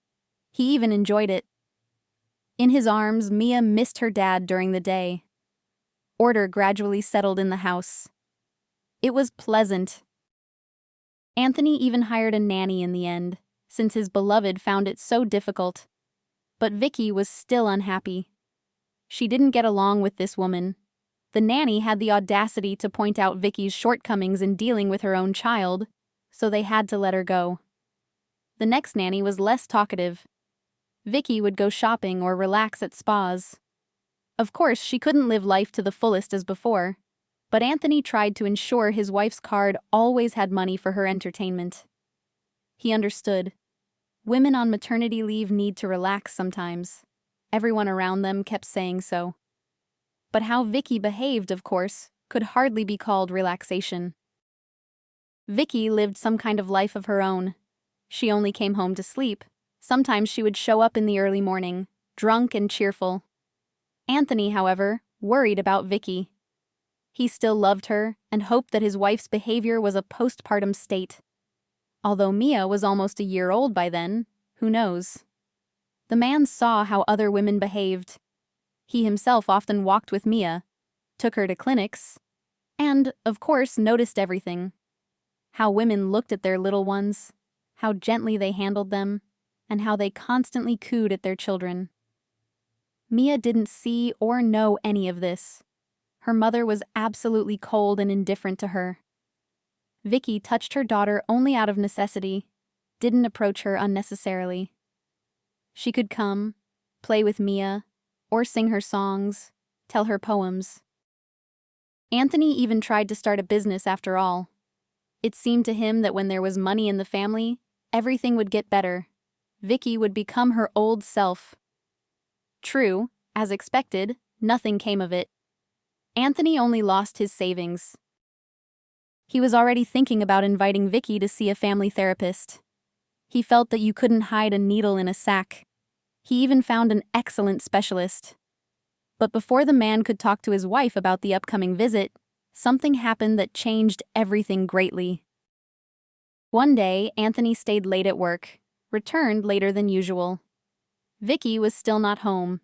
He even enjoyed it. In his arms, Mia missed her dad during the day. Order gradually settled in the house. It was pleasant. Anthony even hired a nanny in the end, since his beloved found it so difficult. But Vicky was still unhappy. She didn't get along with this woman. The nanny had the audacity to point out Vicky's shortcomings in dealing with her own child, so they had to let her go. The next nanny was less talkative. Vicky would go shopping or relax at spas. Of course, she couldn't live life to the fullest as before, but Anthony tried to ensure his wife's card always had money for her entertainment. He understood. Women on maternity leave need to relax sometimes. Everyone around them kept saying so. But how Vicky behaved, of course, could hardly be called relaxation. Vicky lived some kind of life of her own. She only came home to sleep. Sometimes she would show up in the early morning, drunk and cheerful. Anthony, however, worried about Vicky. He still loved her and hoped that his wife's behavior was a postpartum state. Although Mia was almost a year old by then, who knows? The man saw how other women behaved. He himself often walked with Mia, took her to clinics, and, of course, noticed everything. How women looked at their little ones, how gently they handled them, and how they constantly cooed at their children. Mia didn't see or know any of this. Her mother was absolutely cold and indifferent to her. Vicky touched her daughter only out of necessity, didn't approach her unnecessarily. She could come, play with Mia, or sing her songs, tell her poems. Anthony even tried to start a business after all. It seemed to him that when there was money in the family, everything would get better. Vicky would become her old self. True, as expected, nothing came of it. Anthony only lost his savings. He was already thinking about inviting Vicky to see a family therapist. He felt that you couldn't hide a needle in a sack. He even found an excellent specialist. But before the man could talk to his wife about the upcoming visit, something happened that changed everything greatly. One day, Anthony stayed late at work, returned later than usual. Vicky was still not home.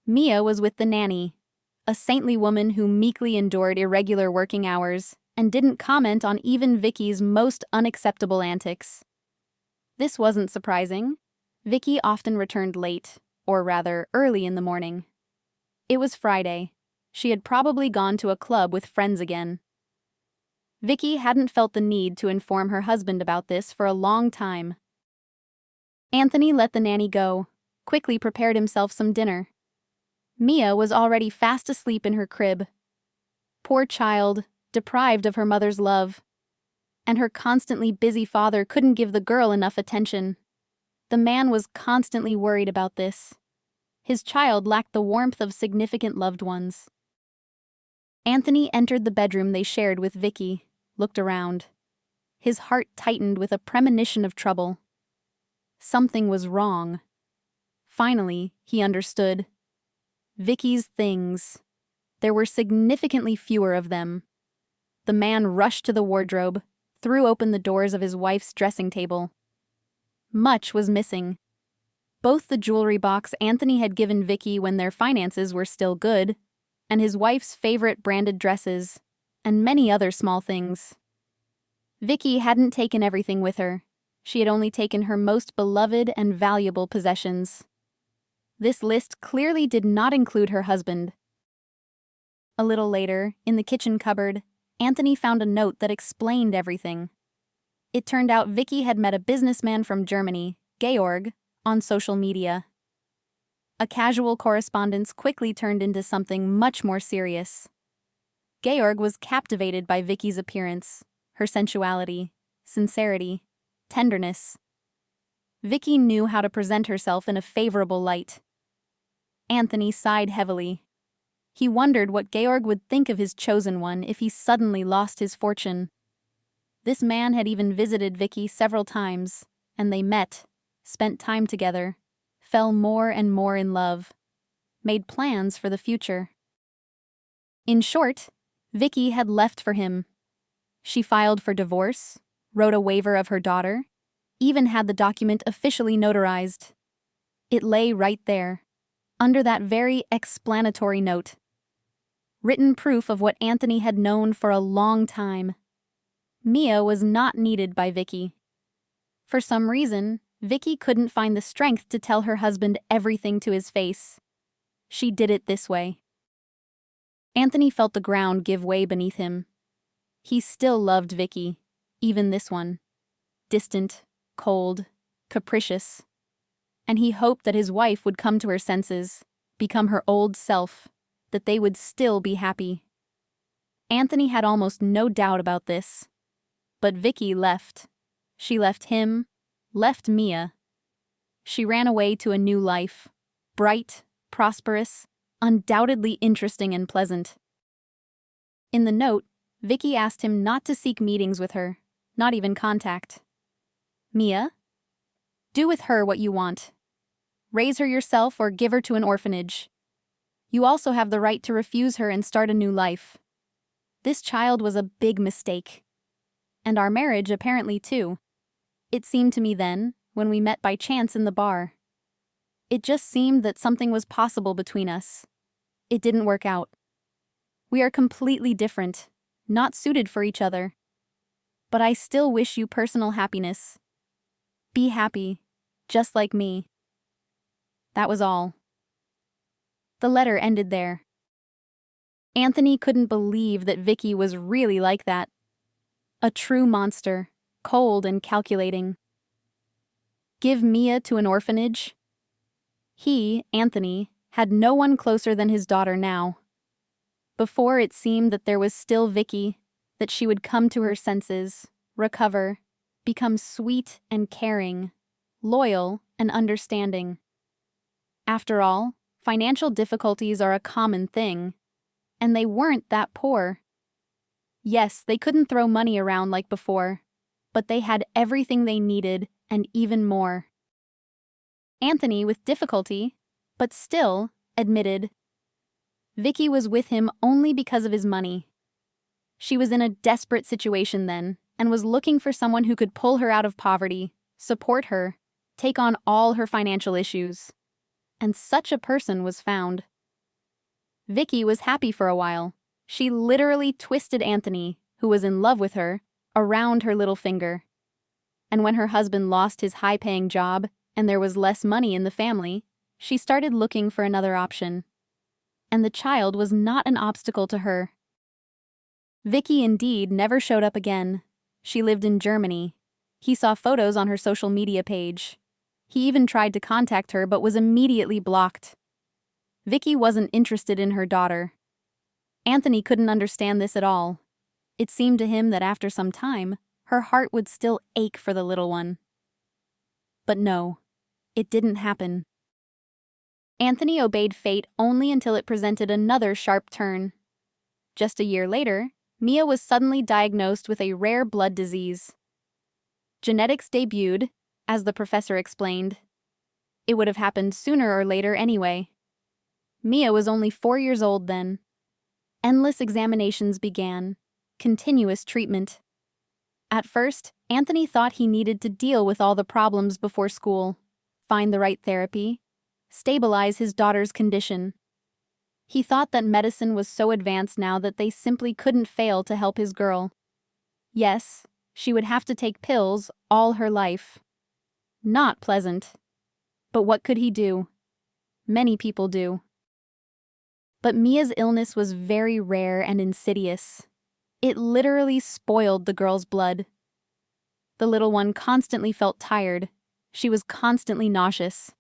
Mia was with the nanny, a saintly woman who meekly endured irregular working hours and didn't comment on even Vicky's most unacceptable antics. This wasn't surprising. Vicky often returned late, or rather, early in the morning. It was Friday. She had probably gone to a club with friends again. Vicky hadn't felt the need to inform her husband about this for a long time. Anthony let the nanny go, quickly prepared himself some dinner. Mia was already fast asleep in her crib. Poor child, deprived of her mother's love. And her constantly busy father couldn't give the girl enough attention. The man was constantly worried about this. His child lacked the warmth of significant loved ones. Anthony entered the bedroom they shared with Vicky, looked around. His heart tightened with a premonition of trouble. Something was wrong. Finally, he understood. Vicky's things. There were significantly fewer of them. The man rushed to the wardrobe, threw open the doors of his wife's dressing table. Much was missing. Both the jewelry box Anthony had given Vicky when their finances were still good, and his wife's favorite branded dresses, and many other small things. Vicky hadn't taken everything with her. She had only taken her most beloved and valuable possessions. This list clearly did not include her husband. A little later, in the kitchen cupboard, Anthony found a note that explained everything. It turned out Vicky had met a businessman from Germany, Georg, on social media. A casual correspondence quickly turned into something much more serious. Georg was captivated by Vicky's appearance, her sensuality, sincerity, tenderness. Vicky knew how to present herself in a favorable light. Anthony sighed heavily. He wondered what Georg would think of his chosen one if he suddenly lost his fortune. This man had even visited Vicky several times, and they met, spent time together, fell more and more in love, made plans for the future. In short, Vicky had left for him. She filed for divorce, wrote a waiver of her daughter, even had the document officially notarized. It lay right there, under that very explanatory note. Written proof of what Anthony had known for a long time. Mia was not needed by Vicky. For some reason, Vicky couldn't find the strength to tell her husband everything to his face. She did it this way. Anthony felt the ground give way beneath him. He still loved Vicky, even this one. Distant, cold, capricious. And he hoped that his wife would come to her senses, become her old self, that they would still be happy. Anthony had almost no doubt about this. But Vicky left. She left him, left Mia. She ran away to a new life, bright, prosperous, undoubtedly interesting and pleasant. In the note, Vicky asked him not to seek meetings with her, not even contact. Mia? Do with her what you want. Raise her yourself or give her to an orphanage. You also have the right to refuse her and start a new life. This child was a big mistake. And our marriage apparently too. It seemed to me then, when we met by chance in the bar. It just seemed that something was possible between us. It didn't work out. We are completely different, not suited for each other. But I still wish you personal happiness. Be happy, just like me. That was all. The letter ended there. Anthony couldn't believe that Vicky was really like that. A true monster, cold and calculating. Give Mia to an orphanage? He, Anthony, had no one closer than his daughter now. Before it seemed that there was still Vicky, that she would come to her senses, recover, become sweet and caring, loyal and understanding. After all, financial difficulties are a common thing, and they weren't that poor. Yes, they couldn't throw money around like before, but they had everything they needed and even more. Anthony, with difficulty, but still, admitted Vicky was with him only because of his money. She was in a desperate situation then, and was looking for someone who could pull her out of poverty, support her, take on all her financial issues. And such a person was found. Vicky was happy for a while. She literally twisted Anthony, who was in love with her, around her little finger. And when her husband lost his high-paying job and there was less money in the family, she started looking for another option. And the child was not an obstacle to her. Vicky indeed never showed up again. She lived in Germany. He saw photos on her social media page. He even tried to contact her but was immediately blocked. Vicky wasn't interested in her daughter. Anthony couldn't understand this at all. It seemed to him that after some time, her heart would still ache for the little one. But no, it didn't happen. Anthony obeyed fate only until it presented another sharp turn. Just a year later, Mia was suddenly diagnosed with a rare blood disease. Genetics debuted, as the professor explained. It would have happened sooner or later anyway. Mia was only 4 years old then. Endless examinations began, continuous treatment. At first, Anthony thought he needed to deal with all the problems before school, find the right therapy, stabilize his daughter's condition. He thought that medicine was so advanced now that they simply couldn't fail to help his girl. Yes, she would have to take pills all her life. Not pleasant. But what could he do? Many people do. But Mia's illness was very rare and insidious. It literally spoiled the girl's blood. The little one constantly felt tired. She was constantly nauseous.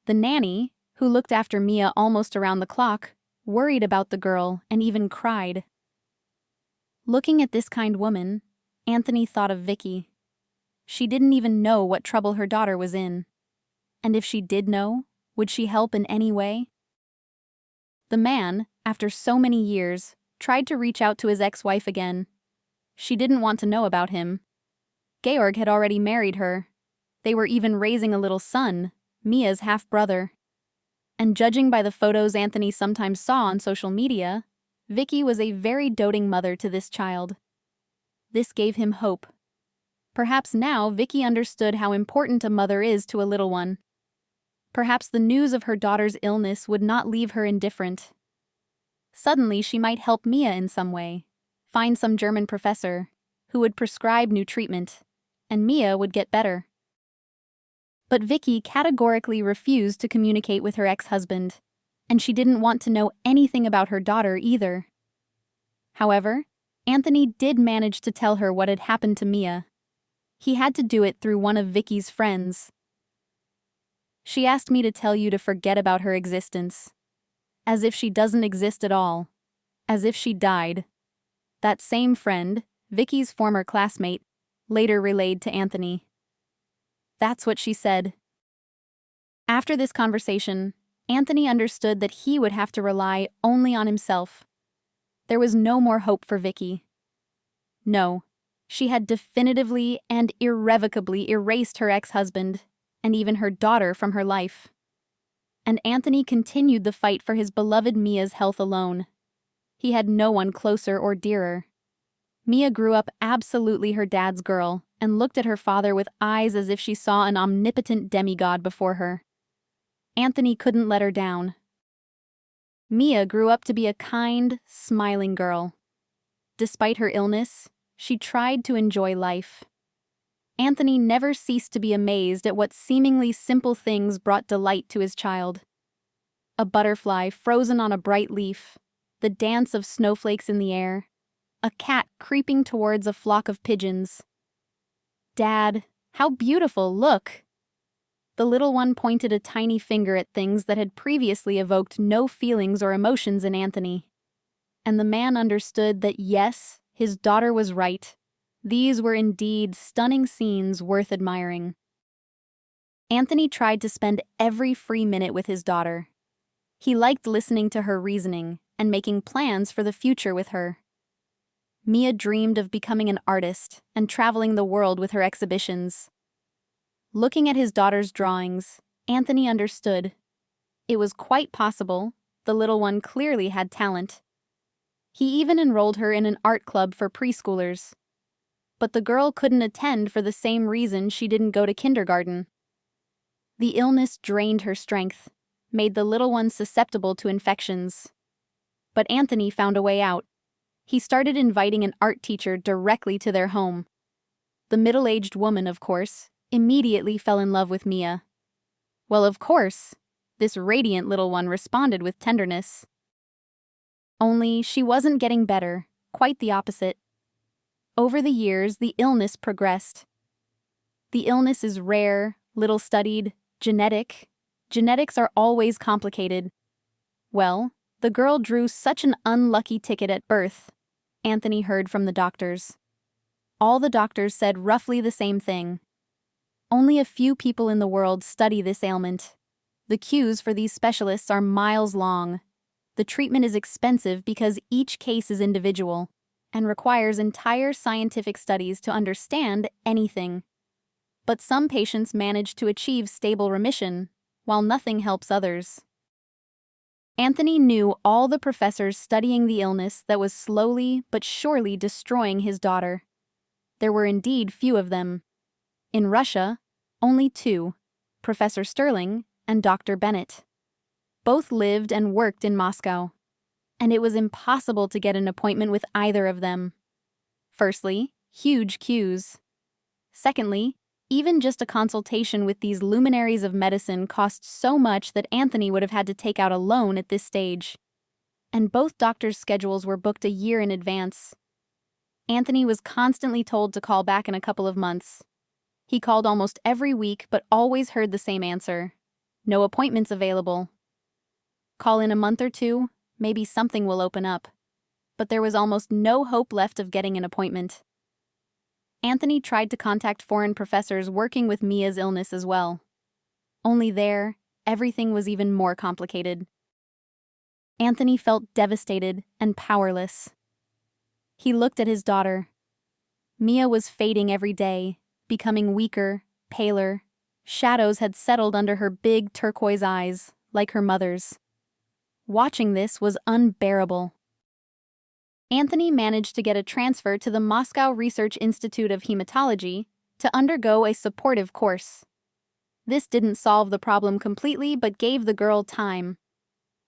The nanny, who looked after Mia almost around the clock, worried about the girl and even cried. Looking at this kind woman, Anthony thought of Vicky. She didn't even know what trouble her daughter was in. And if she did know, would she help in any way? The man, after so many years, tried to reach out to his ex-wife again. She didn't want to know about him. Georg had already married her. They were even raising a little son, Mia's half-brother. And judging by the photos Anthony sometimes saw on social media, Vicky was a very doting mother to this child. This gave him hope. Perhaps now Vicky understood how important a mother is to a little one. Perhaps the news of her daughter's illness would not leave her indifferent. Suddenly she might help Mia in some way, find some German professor who would prescribe new treatment, and Mia would get better. But Vicky categorically refused to communicate with her ex-husband, and she didn't want to know anything about her daughter either. However, Anthony did manage to tell her what had happened to Mia. He had to do it through one of Vicky's friends. She asked me to tell you to forget about her existence. As if she doesn't exist at all. As if she died. That same friend, Vicky's former classmate, later relayed to Anthony. That's what she said. After this conversation, Anthony understood that he would have to rely only on himself. There was no more hope for Vicky. No, she had definitively and irrevocably erased her ex-husband, and even her daughter, from her life. And Anthony continued the fight for his beloved Mia's health alone. He had no one closer or dearer. Mia grew up absolutely her dad's girl and looked at her father with eyes as if she saw an omnipotent demigod before her. Anthony couldn't let her down. Mia grew up to be a kind, smiling girl. Despite her illness, she tried to enjoy life. Anthony never ceased to be amazed at what seemingly simple things brought delight to his child. A butterfly frozen on a bright leaf, the dance of snowflakes in the air, a cat creeping towards a flock of pigeons. "Dad, how beautiful, look!" The little one pointed a tiny finger at things that had previously evoked no feelings or emotions in Anthony. And the man understood that yes, his daughter was right. These were indeed stunning scenes worth admiring. Anthony tried to spend every free minute with his daughter. He liked listening to her reasoning and making plans for the future with her. Mia dreamed of becoming an artist and traveling the world with her exhibitions. Looking at his daughter's drawings, Anthony understood. It was quite possible the little one clearly had talent. He even enrolled her in an art club for preschoolers. But the girl couldn't attend for the same reason she didn't go to kindergarten. The illness drained her strength, made the little one susceptible to infections. But Anthony found a way out. He started inviting an art teacher directly to their home. The middle-aged woman, of course, immediately fell in love with Mia. Well, of course, this radiant little one responded with tenderness. Only she wasn't getting better, quite the opposite. Over the years, the illness progressed. The illness is rare, little studied, genetic. Genetics are always complicated. Well, the girl drew such an unlucky ticket at birth, Anthony heard from the doctors. All the doctors said roughly the same thing. Only a few people in the world study this ailment. The queues for these specialists are miles long. The treatment is expensive because each case is individual and requires entire scientific studies to understand anything. But some patients manage to achieve stable remission, while nothing helps others. Anthony knew all the professors studying the illness that was slowly but surely destroying his daughter. There were indeed few of them. In Russia, only two, Professor Sterling and Dr. Bennett. Both lived and worked in Moscow, and it was impossible to get an appointment with either of them. Firstly, huge queues. Secondly, even just a consultation with these luminaries of medicine cost so much that Anthony would have had to take out a loan at this stage. And both doctors' schedules were booked a year in advance. Anthony was constantly told to call back in a couple of months. He called almost every week but always heard the same answer. No appointments available. Call in a month or two, maybe something will open up. But there was almost no hope left of getting an appointment. Anthony tried to contact foreign professors working with Mia's illness as well. Only there, everything was even more complicated. Anthony felt devastated and powerless. He looked at his daughter. Mia was fading every day, becoming weaker, paler. Shadows had settled under her big turquoise eyes, like her mother's. Watching this was unbearable. Anthony managed to get a transfer to the Moscow Research Institute of Hematology to undergo a supportive course. This didn't solve the problem completely, but gave the girl time.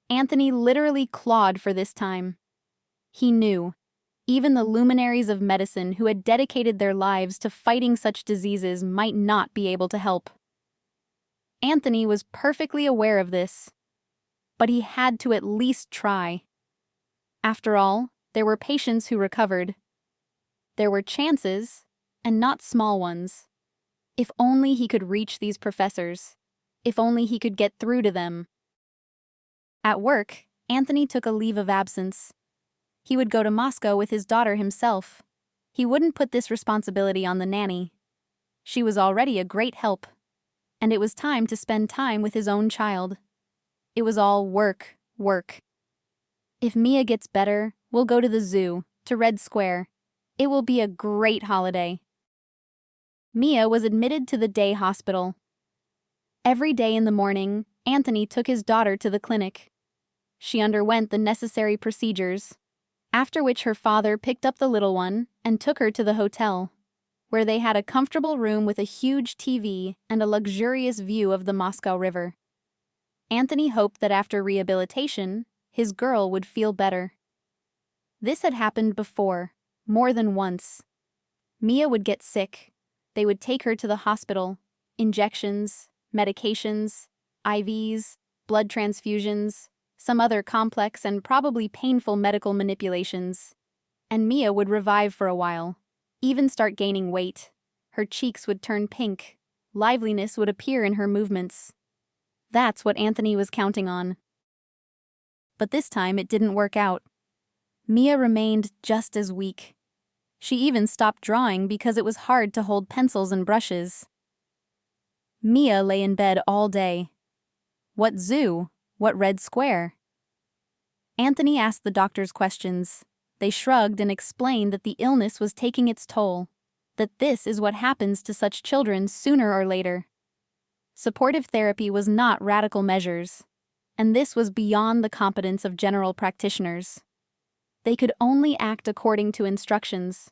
Anthony literally clawed for this time. He knew, even the luminaries of medicine who had dedicated their lives to fighting such diseases might not be able to help. Anthony was perfectly aware of this, but he had to at least try. After all, there were patients who recovered. There were chances, and not small ones. If only he could reach these professors. If only he could get through to them. At work, Anthony took a leave of absence. He would go to Moscow with his daughter himself. He wouldn't put this responsibility on the nanny. She was already a great help, and it was time to spend time with his own child. It was all work, work. If Mia gets better, we'll go to the zoo, to Red Square. It will be a great holiday. Mia was admitted to the day hospital. Every day in the morning, Anthony took his daughter to the clinic. She underwent the necessary procedures, after which her father picked up the little one and took her to the hotel, where they had a comfortable room with a huge TV and a luxurious view of the Moscow River. Anthony hoped that after rehabilitation, his girl would feel better. This had happened before, more than once. Mia would get sick. They would take her to the hospital. Injections, medications, IVs, blood transfusions, some other complex and probably painful medical manipulations. And Mia would revive for a while, even start gaining weight. Her cheeks would turn pink. Liveliness would appear in her movements. That's what Anthony was counting on. But this time it didn't work out. Mia remained just as weak. She even stopped drawing because it was hard to hold pencils and brushes. Mia lay in bed all day. What zoo? What Red Square? Anthony asked the doctors questions. They shrugged and explained that the illness was taking its toll, that this is what happens to such children sooner or later. Supportive therapy was not radical measures, and this was beyond the competence of general practitioners. They could only act according to instructions.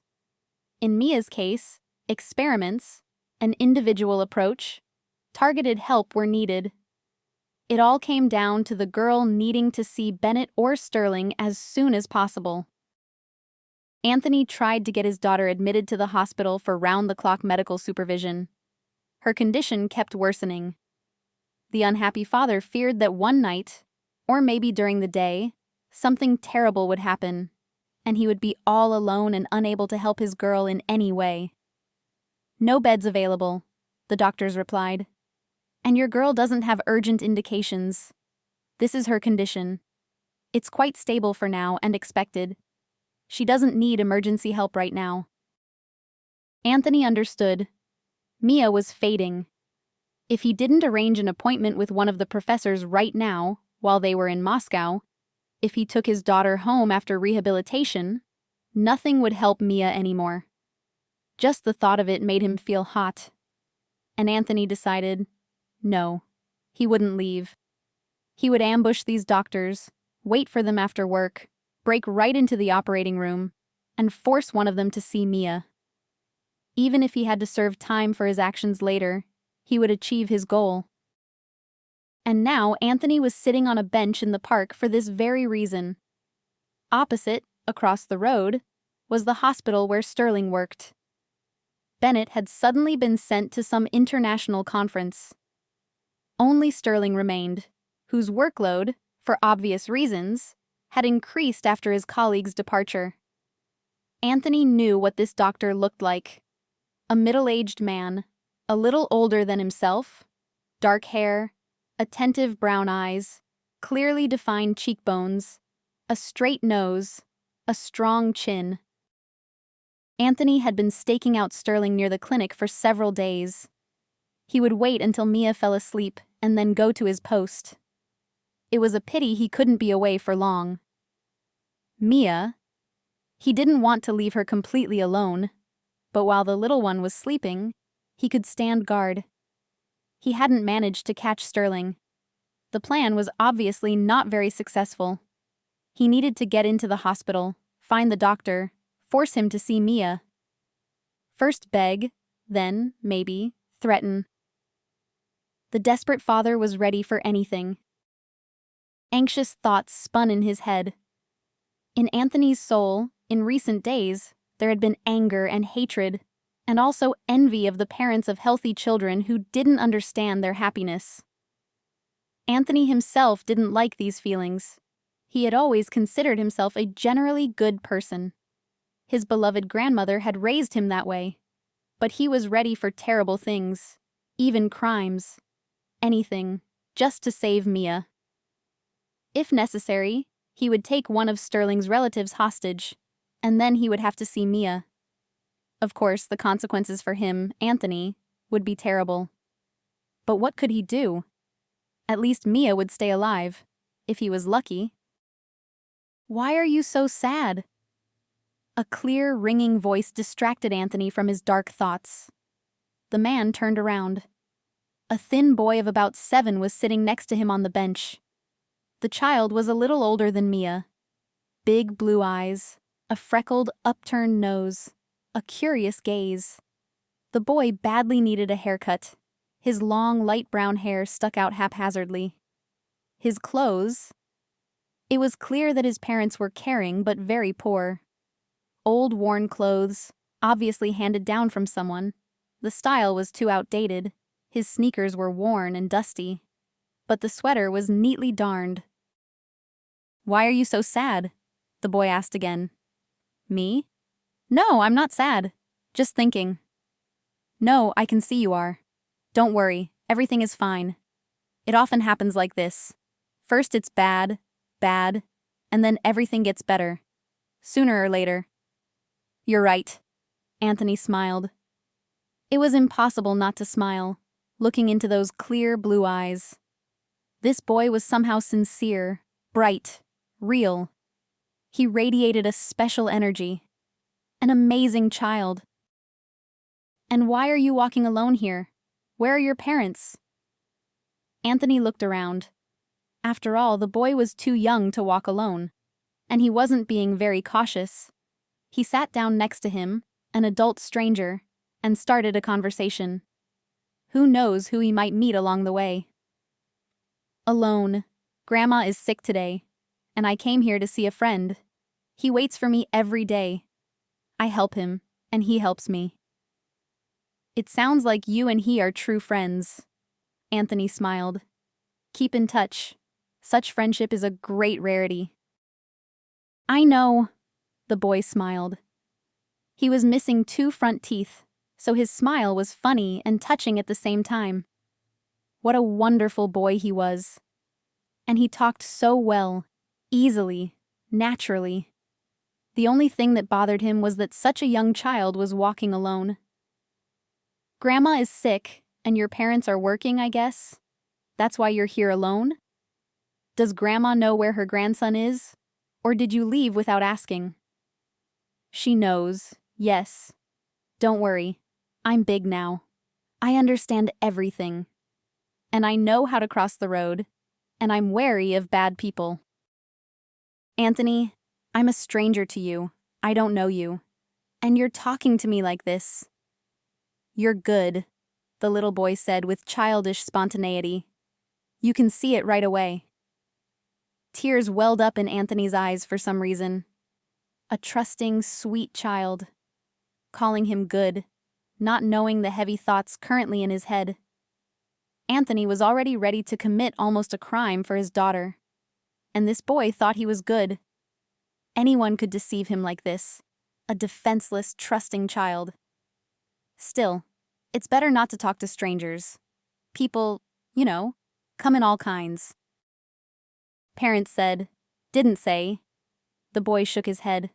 In Mia's case, experiments, an individual approach, targeted help were needed. It all came down to the girl needing to see Bennett or Sterling as soon as possible. Anthony tried to get his daughter admitted to the hospital for round-the-clock medical supervision. Her condition kept worsening. The unhappy father feared that one night, or maybe during the day, something terrible would happen, and he would be all alone and unable to help his girl in any way. "No beds available," the doctors replied. "And your girl doesn't have urgent indications. This is her condition. It's quite stable for now and expected. She doesn't need emergency help right now." Anthony understood. Mia was fading. If he didn't arrange an appointment with one of the professors right now, while they were in Moscow, if he took his daughter home after rehabilitation, nothing would help Mia anymore. Just the thought of it made him feel hot. And Anthony decided, no, he wouldn't leave. He would ambush these doctors, wait for them after work, break right into the operating room, and force one of them to see Mia. Even if he had to serve time for his actions later, he would achieve his goal. And now Anthony was sitting on a bench in the park for this very reason. Opposite, across the road, was the hospital where Sterling worked. Bennett had suddenly been sent to some international conference. Only Sterling remained, whose workload, for obvious reasons, had increased after his colleague's departure. Anthony knew what this doctor looked like. A middle-aged man, a little older than himself, dark hair, attentive brown eyes, clearly defined cheekbones, a straight nose, a strong chin. Anthony had been staking out Sterling near the clinic for several days. He would wait until Mia fell asleep and then go to his post. It was a pity he couldn't be away for long. Mia, he didn't want to leave her completely alone, but while the little one was sleeping, he could stand guard. He hadn't managed to catch Sterling. The plan was obviously not very successful. He needed to get into the hospital, find the doctor, force him to see Mia. First beg, then, maybe, threaten. The desperate father was ready for anything. Anxious thoughts spun in his head. In Anthony's soul, in recent days, there had been anger and hatred, and also envy of the parents of healthy children who didn't understand their happiness. Anthony himself didn't like these feelings. He had always considered himself a generally good person. His beloved grandmother had raised him that way. But he was ready for terrible things, even crimes. Anything, just to save Mia. If necessary, he would take one of Sterling's relatives hostage, and then he would have to see Mia. Of course, the consequences for him, Anthony, would be terrible. But what could he do? At least Mia would stay alive, if he was lucky. Why are you so sad? A clear, ringing voice distracted Anthony from his dark thoughts. The man turned around. A thin boy of about 7 was sitting next to him on the bench. The child was a little older than Mia. Big blue eyes, a freckled, upturned nose, a curious gaze. The boy badly needed a haircut. His long, light brown hair stuck out haphazardly. His clothes... It was clear that his parents were caring but very poor. Old, worn clothes, obviously handed down from someone. The style was too outdated. His sneakers were worn and dusty. But the sweater was neatly darned. "Why are you so sad?" the boy asked again. "Me? No, I'm not sad. Just thinking." "No, I can see you are. Don't worry, everything is fine. It often happens like this. First it's bad, and then everything gets better. Sooner or later." "You're right." Anthony smiled. It was impossible not to smile, looking into those clear blue eyes. This boy was somehow sincere, bright, real. He radiated a special energy. An amazing child. "And why are you walking alone here? Where are your parents?" Anthony looked around. After all, the boy was too young to walk alone, and he wasn't being very cautious. He sat down next to him, an adult stranger, and started a conversation. Who knows who he might meet along the way? "Alone. Grandma is sick today, and I came here to see a friend. He waits for me every day. I help him, and he helps me." "It sounds like you and he are true friends." Anthony smiled. "Keep in touch. Such friendship is a great rarity." "I know," the boy smiled. He was missing 2 front teeth, so his smile was funny and touching at the same time. What a wonderful boy he was. And he talked so well, easily, naturally. The only thing that bothered him was that such a young child was walking alone. "Grandma is sick, and your parents are working, I guess? That's why you're here alone? Does Grandma know where her grandson is? Or did you leave without asking?" "She knows, yes. Don't worry. I'm big now. I understand everything. And I know how to cross the road, and I'm wary of bad people." "Anthony, I'm a stranger to you. I don't know you. And you're talking to me like this." "You're good," the little boy said with childish spontaneity. "You can see it right away." Tears welled up in Anthony's eyes for some reason. A trusting, sweet child. Calling him good, not knowing the heavy thoughts currently in his head. Anthony was already ready to commit almost a crime for his daughter. And this boy thought he was good. Anyone could deceive him like this. A defenseless, trusting child. Still, it's better not to talk to strangers. People, come in all kinds. Parents said, didn't say. The boy shook his head.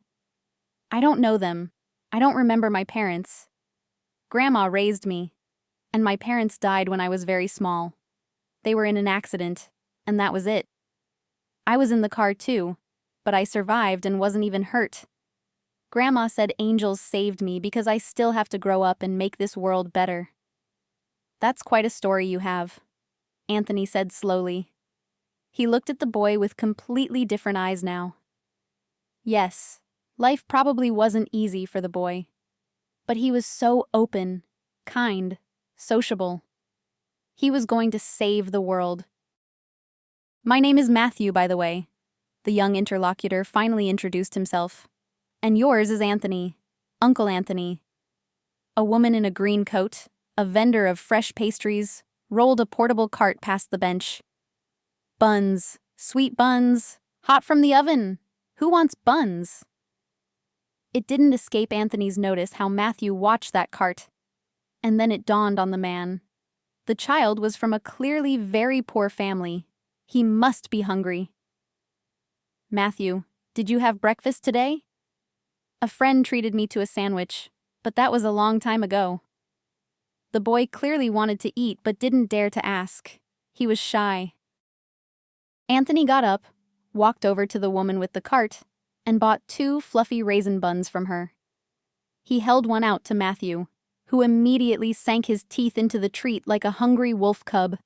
"I don't know them. I don't remember my parents. Grandma raised me, and my parents died when I was very small. They were in an accident, and that was it. I was in the car too, but I survived and wasn't even hurt. Grandma said angels saved me because I still have to grow up and make this world better." "That's quite a story you have," Anthony said slowly. He looked at the boy with completely different eyes now. Yes, life probably wasn't easy for the boy. But he was so open, kind, sociable. He was going to save the world. "My name is Matthew, by the way." The young interlocutor finally introduced himself. "And yours is Anthony, Uncle Anthony." A woman in a green coat, a vendor of fresh pastries, rolled a portable cart past the bench. "Buns, sweet buns, hot from the oven. Who wants buns?" It didn't escape Anthony's notice how Matthew watched that cart. And then it dawned on the man. The child was from a clearly very poor family. He must be hungry. "Matthew, did you have breakfast today?" "A friend treated me to a sandwich, but that was a long time ago." The boy clearly wanted to eat but didn't dare to ask. He was shy. Anthony got up, walked over to the woman with the cart, and bought 2 fluffy raisin buns from her. He held one out to Matthew, who immediately sank his teeth into the treat like a hungry wolf cub.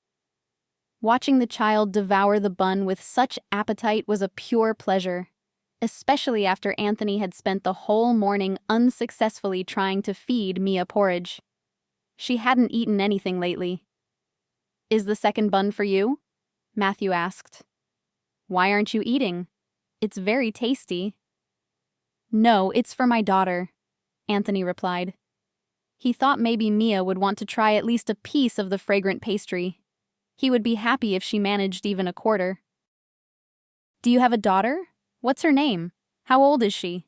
Watching the child devour the bun with such appetite was a pure pleasure, especially after Anthony had spent the whole morning unsuccessfully trying to feed Mia porridge. She hadn't eaten anything lately. "Is the second bun for you?" Matthew asked. "Why aren't you eating? It's very tasty." "No, it's for my daughter," Anthony replied. He thought maybe Mia would want to try at least a piece of the fragrant pastry. He would be happy if she managed even a quarter. "Do you have a daughter? What's her name? How old is she?"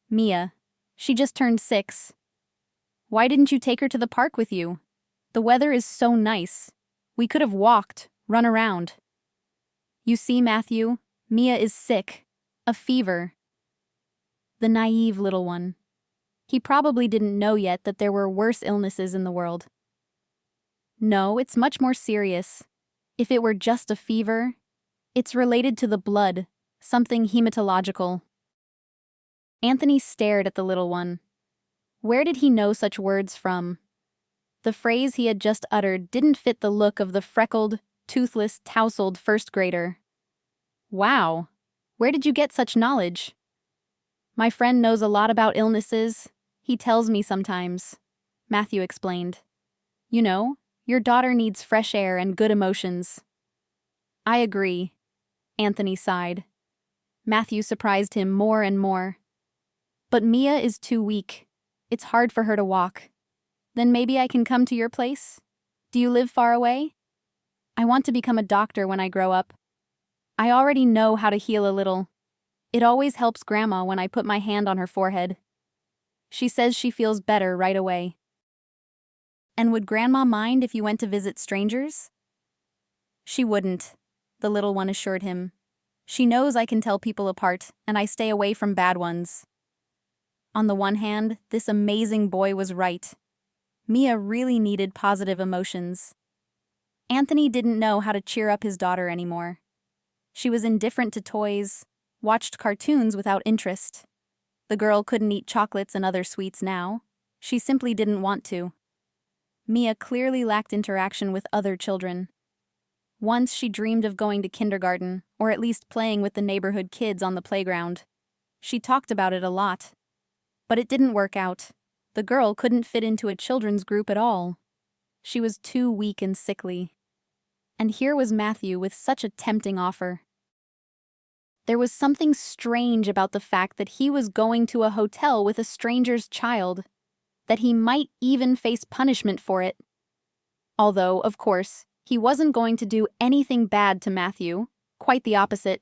"Mia. She just turned 6. Why didn't you take her to the park with you? The weather is so nice. We could have walked, run around." "You see, Matthew, Mia is sick. A fever." The naive little one. He probably didn't know yet that there were worse illnesses in the world. "No, it's much more serious. If it were just a fever, it's related to the blood, something hematological." Anthony stared at the little one. Where did he know such words from? The phrase he had just uttered didn't fit the look of the freckled, toothless, tousled first grader. "Wow, where did you get such knowledge?" "My friend knows a lot about illnesses. He tells me sometimes," Matthew explained. "You know, your daughter needs fresh air and good emotions." "I agree," Anthony sighed. Matthew surprised him more and more. "But Mia is too weak. It's hard for her to walk. Then maybe I can come to your place? Do you live far away? I want to become a doctor when I grow up. I already know how to heal a little. It always helps Grandma when I put my hand on her forehead. She says she feels better right away." "And would Grandma mind if you went to visit strangers?" "She wouldn't," the little one assured him. "She knows I can tell people apart, and I stay away from bad ones." On the one hand, this amazing boy was right. Mia really needed positive emotions. Anthony didn't know how to cheer up his daughter anymore. She was indifferent to toys, watched cartoons without interest. The girl couldn't eat chocolates and other sweets now. She simply didn't want to. Mia clearly lacked interaction with other children. Once she dreamed of going to kindergarten, or at least playing with the neighborhood kids on the playground. She talked about it a lot. But it didn't work out. The girl couldn't fit into a children's group at all. She was too weak and sickly. And here was Matthew with such a tempting offer. There was something strange about the fact that he was going to a hotel with a stranger's child, that he might even face punishment for it. Although, of course, he wasn't going to do anything bad to Matthew, quite the opposite.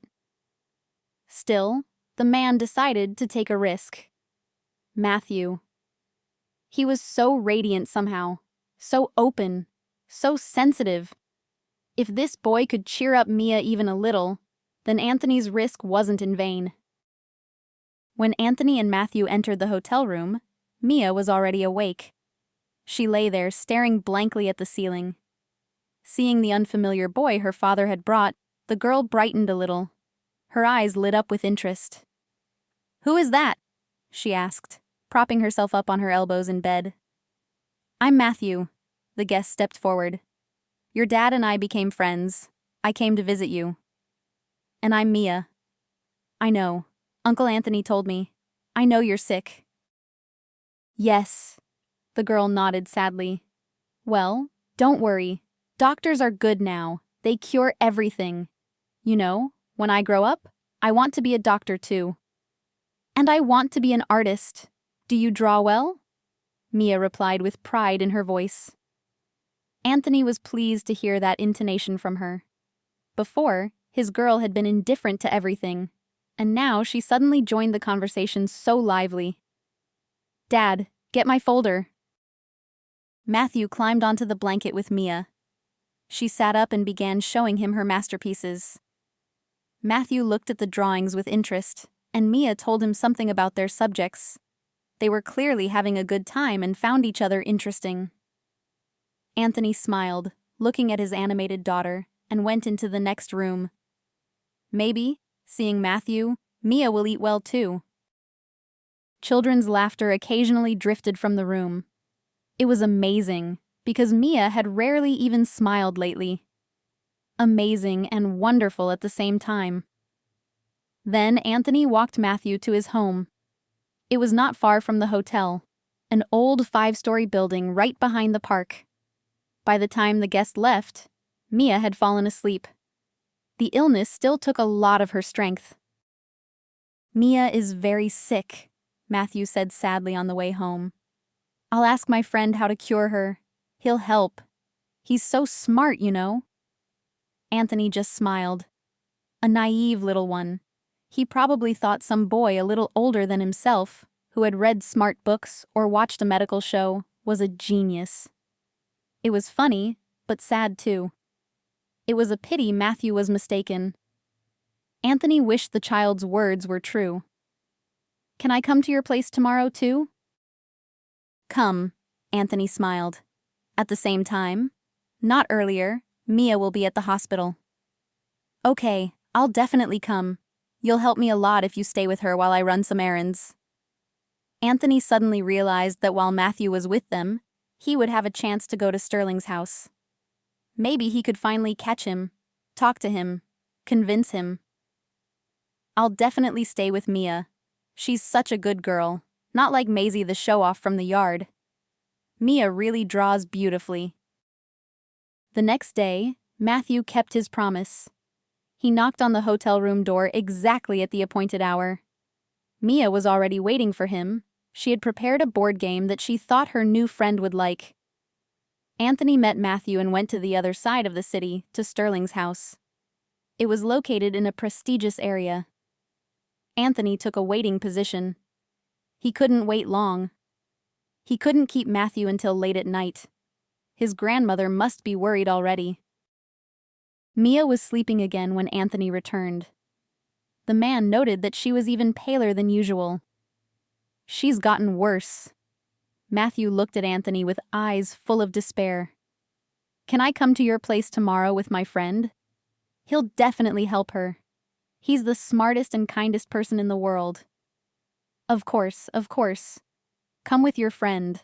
Still, the man decided to take a risk. Matthew. He was so radiant somehow, so open, so sensitive. If this boy could cheer up Mia even a little, then Anthony's risk wasn't in vain. When Anthony and Matthew entered the hotel room, Mia was already awake. She lay there staring blankly at the ceiling. Seeing the unfamiliar boy her father had brought, the girl brightened a little. Her eyes lit up with interest. "Who is that?" she asked, propping herself up on her elbows in bed. "I'm Matthew," the guest stepped forward. "Your dad and I became friends. I came to visit you." "And I'm Mia." "I know. Uncle Anthony told me. I know you're sick." "Yes," the girl nodded sadly. "Well, don't worry. Doctors are good now. They cure everything. You know, when I grow up, I want to be a doctor too. And I want to be an artist. Do you draw well?" Mia replied with pride in her voice. Anthony was pleased to hear that intonation from her. Before, his girl had been indifferent to everything, and now she suddenly joined the conversation so lively. "Dad, get my folder." Matthew climbed onto the blanket with Mia. She sat up and began showing him her masterpieces. Matthew looked at the drawings with interest, and Mia told him something about their subjects. They were clearly having a good time and found each other interesting. Anthony smiled, looking at his animated daughter, and went into the next room, Maybe, seeing Matthew, Mia will eat well too. Children's laughter occasionally drifted from the room. It was amazing, because Mia had rarely even smiled lately. Amazing and wonderful at the same time. Then Anthony walked Matthew to his home. It was not far from the hotel, an old 5-story building right behind the park. By the time the guest left, Mia had fallen asleep. The illness still took a lot of her strength. "Mia is very sick," Matthew said sadly on the way home. "I'll ask my friend how to cure her. He'll help. He's so smart, you know." Anthony just smiled. A naive little one. He probably thought some boy a little older than himself, who had read smart books or watched a medical show, was a genius. It was funny, but sad too. It was a pity Matthew was mistaken. Anthony wished the child's words were true. "Can I come to your place tomorrow too?" "Come," Anthony smiled. "At the same time? Not earlier. Mia will be at the hospital." "Okay, I'll definitely come. You'll help me a lot if you stay with her while I run some errands." Anthony suddenly realized that while Matthew was with them, he would have a chance to go to Sterling's house. Maybe he could finally catch him, talk to him, convince him. "I'll definitely stay with Mia. She's such a good girl, not like Maisie the show-off from the yard. Mia really draws beautifully." The next day, Matthew kept his promise. He knocked on the hotel room door exactly at the appointed hour. Mia was already waiting for him. She had prepared a board game that she thought her new friend would like. Anthony met Matthew and went to the other side of the city, to Sterling's house. It was located in a prestigious area. Anthony took a waiting position. He couldn't wait long. He couldn't keep Matthew until late at night. His grandmother must be worried already. Mia was sleeping again when Anthony returned. The man noted that she was even paler than usual. "She's gotten worse." Matthew looked at Anthony with eyes full of despair. "Can I come to your place tomorrow with my friend? He'll definitely help her. He's the smartest and kindest person in the world." Of course, of course. Come with your friend."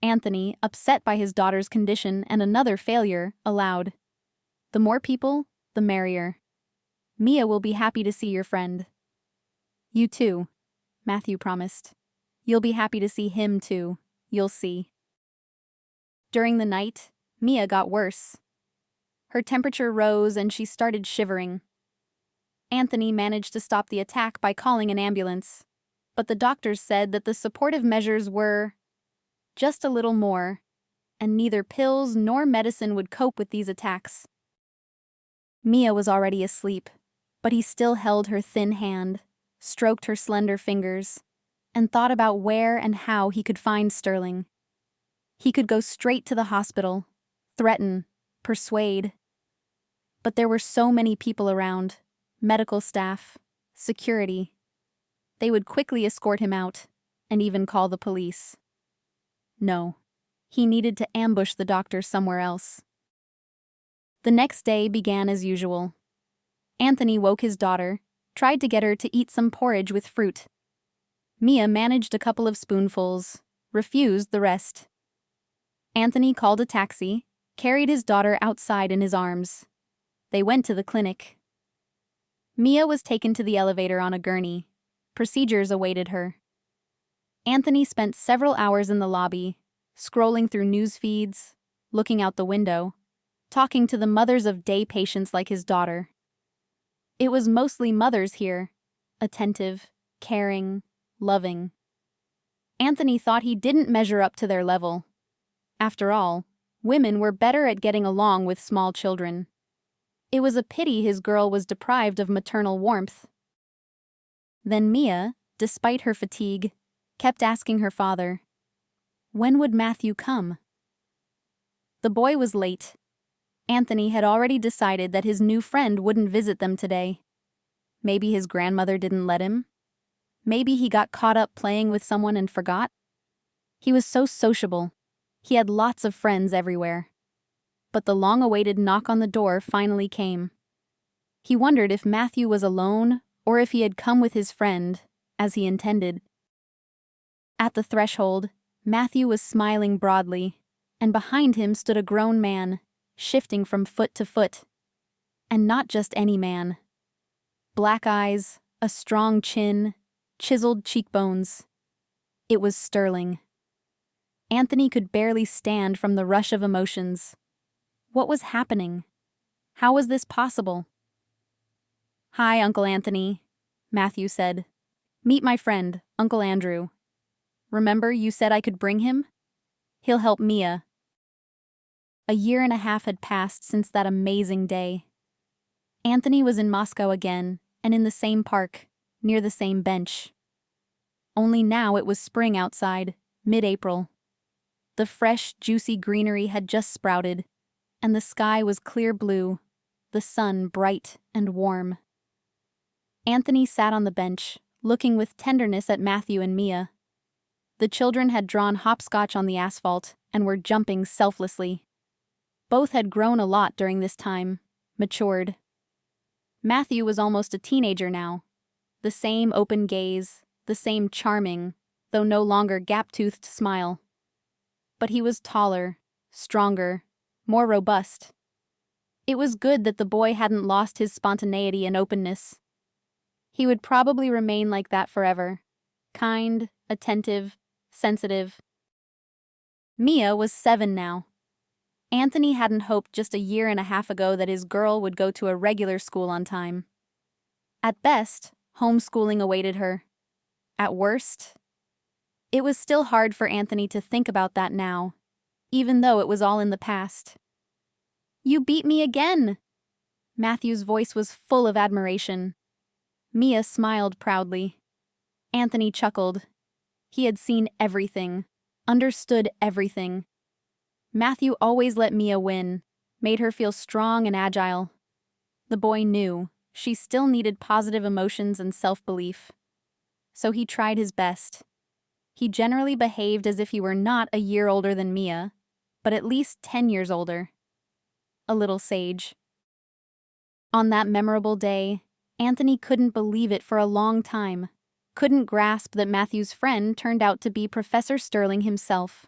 Anthony, upset by his daughter's condition and another failure, allowed. "The more people, the merrier. Mia will be happy to see your friend." "You too," Matthew promised. "You'll be happy to see him too. You'll see." During the night, Mia got worse. Her temperature rose and she started shivering. Anthony managed to stop the attack by calling an ambulance, but the doctors said that the supportive measures were just a little more, and neither pills nor medicine would cope with these attacks. Mia was already asleep, but he still held her thin hand, stroked her slender fingers, and thought about where and how he could find Sterling. He could go straight to the hospital, threaten, persuade. But there were so many people around, medical staff, security. They would quickly escort him out, and even call the police. No, he needed to ambush the doctor somewhere else. The next day began as usual. Anthony woke his daughter, tried to get her to eat some porridge with fruit. Mia managed a couple of spoonfuls, refused the rest. Anthony called a taxi, carried his daughter outside in his arms. They went to the clinic. Mia was taken to the elevator on a gurney. Procedures awaited her. Anthony spent several hours in the lobby, scrolling through news feeds, looking out the window, talking to the mothers of day patients like his daughter. It was mostly mothers here, attentive, caring, loving. Anthony thought he didn't measure up to their level. After all, women were better at getting along with small children. It was a pity his girl was deprived of maternal warmth. Then Mia, despite her fatigue, kept asking her father, when would Matthew come? The boy was late. Anthony had already decided that his new friend wouldn't visit them today. Maybe his grandmother didn't let him. Maybe he got caught up playing with someone and forgot. He was so sociable. He had lots of friends everywhere. But the long-awaited knock on the door finally came. He wondered if Matthew was alone or if he had come with his friend, as he intended. At the threshold, Matthew was smiling broadly, and behind him stood a grown man, shifting from foot to foot. And not just any man. Black eyes, a strong chin, chiseled cheekbones. It was Sterling. Anthony could barely stand from the rush of emotions. What was happening? How was this possible? "Hi, Uncle Anthony," Matthew said. "Meet my friend, Uncle Andrew. Remember you said I could bring him? He'll help Mia." A year and a half had passed since that amazing day. Anthony was in Moscow again, and in the same park, near the same bench. Only now it was spring outside, mid-April. The fresh, juicy greenery had just sprouted, and the sky was clear blue, the sun bright and warm. Anthony sat on the bench, looking with tenderness at Matthew and Mia. The children had drawn hopscotch on the asphalt and were jumping selflessly. Both had grown a lot during this time, matured. Matthew was almost a teenager now. The same open gaze, the same charming, though no longer gap-toothed smile. But he was taller, stronger, more robust. It was good that the boy hadn't lost his spontaneity and openness. He would probably remain like that forever. Kind, attentive, sensitive. Mia was 7 now. Anthony hadn't hoped just a year and a half ago that his girl would go to a regular school on time. At best, homeschooling awaited her. At worst, it was still hard for Anthony to think about that now, even though it was all in the past. "You beat me again!" Matthew's voice was full of admiration. Mia smiled proudly. Anthony chuckled. He had seen everything, understood everything. Matthew always let Mia win, made her feel strong and agile. The boy knew she still needed positive emotions and self-belief. So he tried his best. He generally behaved as if he were not a year older than Mia, but at least 10 years older. A little sage. On that memorable day, Anthony couldn't believe it for a long time, couldn't grasp that Matthew's friend turned out to be Professor Sterling himself.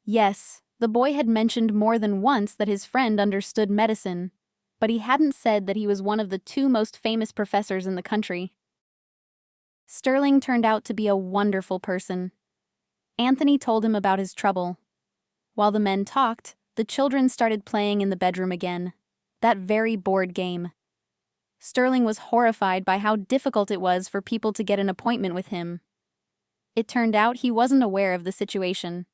Yes, the boy had mentioned more than once that his friend understood medicine, but he hadn't said that he was one of the 2 most famous professors in the country. Sterling turned out to be a wonderful person. Anthony told him about his trouble. While the men talked, the children started playing in the bedroom again, that very board game. Sterling was horrified by how difficult it was for people to get an appointment with him. It turned out he wasn't aware of the situation.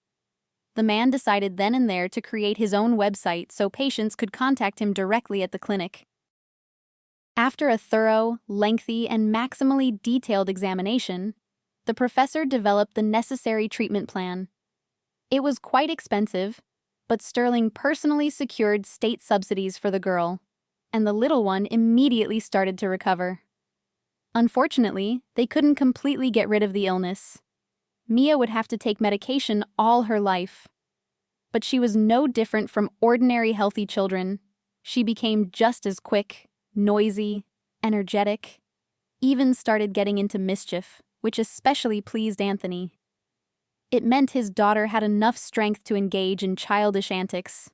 The man decided then and there to create his own website so patients could contact him directly at the clinic. After a thorough, lengthy, and maximally detailed examination, the professor developed the necessary treatment plan. It was quite expensive, but Sterling personally secured state subsidies for the girl, and the little one immediately started to recover. Unfortunately, they couldn't completely get rid of the illness. Mia would have to take medication all her life. But she was no different from ordinary healthy children. She became just as quick, noisy, energetic, even started getting into mischief, which especially pleased Anthony. It meant his daughter had enough strength to engage in childish antics.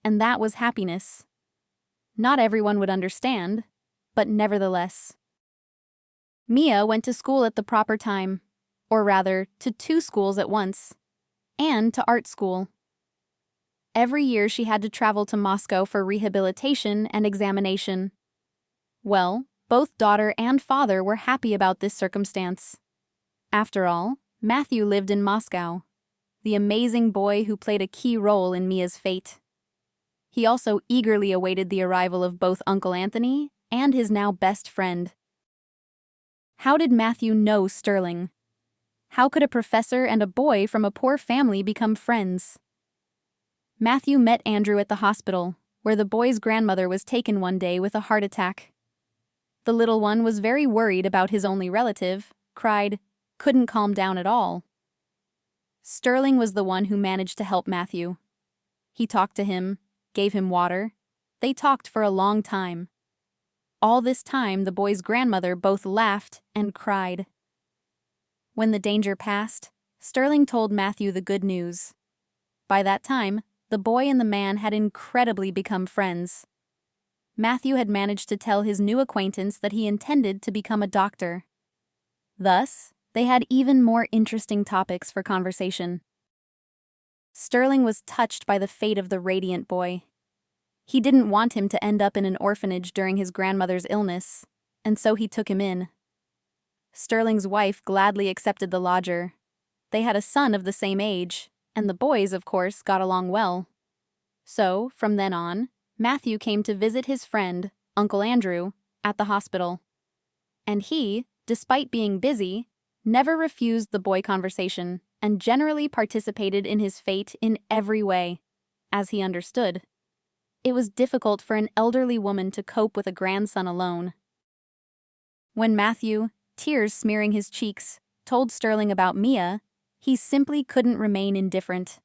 And that was happiness. Not everyone would understand, but nevertheless. Mia went to school at the proper time, or rather, to 2 schools at once, and to art school. Every year she had to travel to Moscow for rehabilitation and examination. Well, both daughter and father were happy about this circumstance. After all, Matthew lived in Moscow, the amazing boy who played a key role in Mia's fate. He also eagerly awaited the arrival of both Uncle Anthony and his now best friend. How did Matthew know Sterling? How could a professor and a boy from a poor family become friends? Matthew met Andrew at the hospital, where the boy's grandmother was taken one day with a heart attack. The little one was very worried about his only relative, cried, couldn't calm down at all. Sterling was the one who managed to help Matthew. He talked to him, gave him water. They talked for a long time. all this time the boy's grandmother both laughed and cried. When the danger passed, Sterling told Matthew the good news. By that time, the boy and the man had incredibly become friends. Matthew had managed to tell his new acquaintance that he intended to become a doctor. Thus, they had even more interesting topics for conversation. Sterling was touched by the fate of the radiant boy. He didn't want him to end up in an orphanage during his grandmother's illness, and so he took him in. Sterling's wife gladly accepted the lodger. They had a son of the same age, and the boys, of course, got along well. So, from then on, Matthew came to visit his friend, Uncle Andrew, at the hospital. And he, despite being busy, never refused the boy conversation and generally participated in his fate in every way, as he understood. It was difficult for an elderly woman to cope with a grandson alone. When Matthew, tears smearing his cheeks, told Sterling about Mia, he simply couldn't remain indifferent.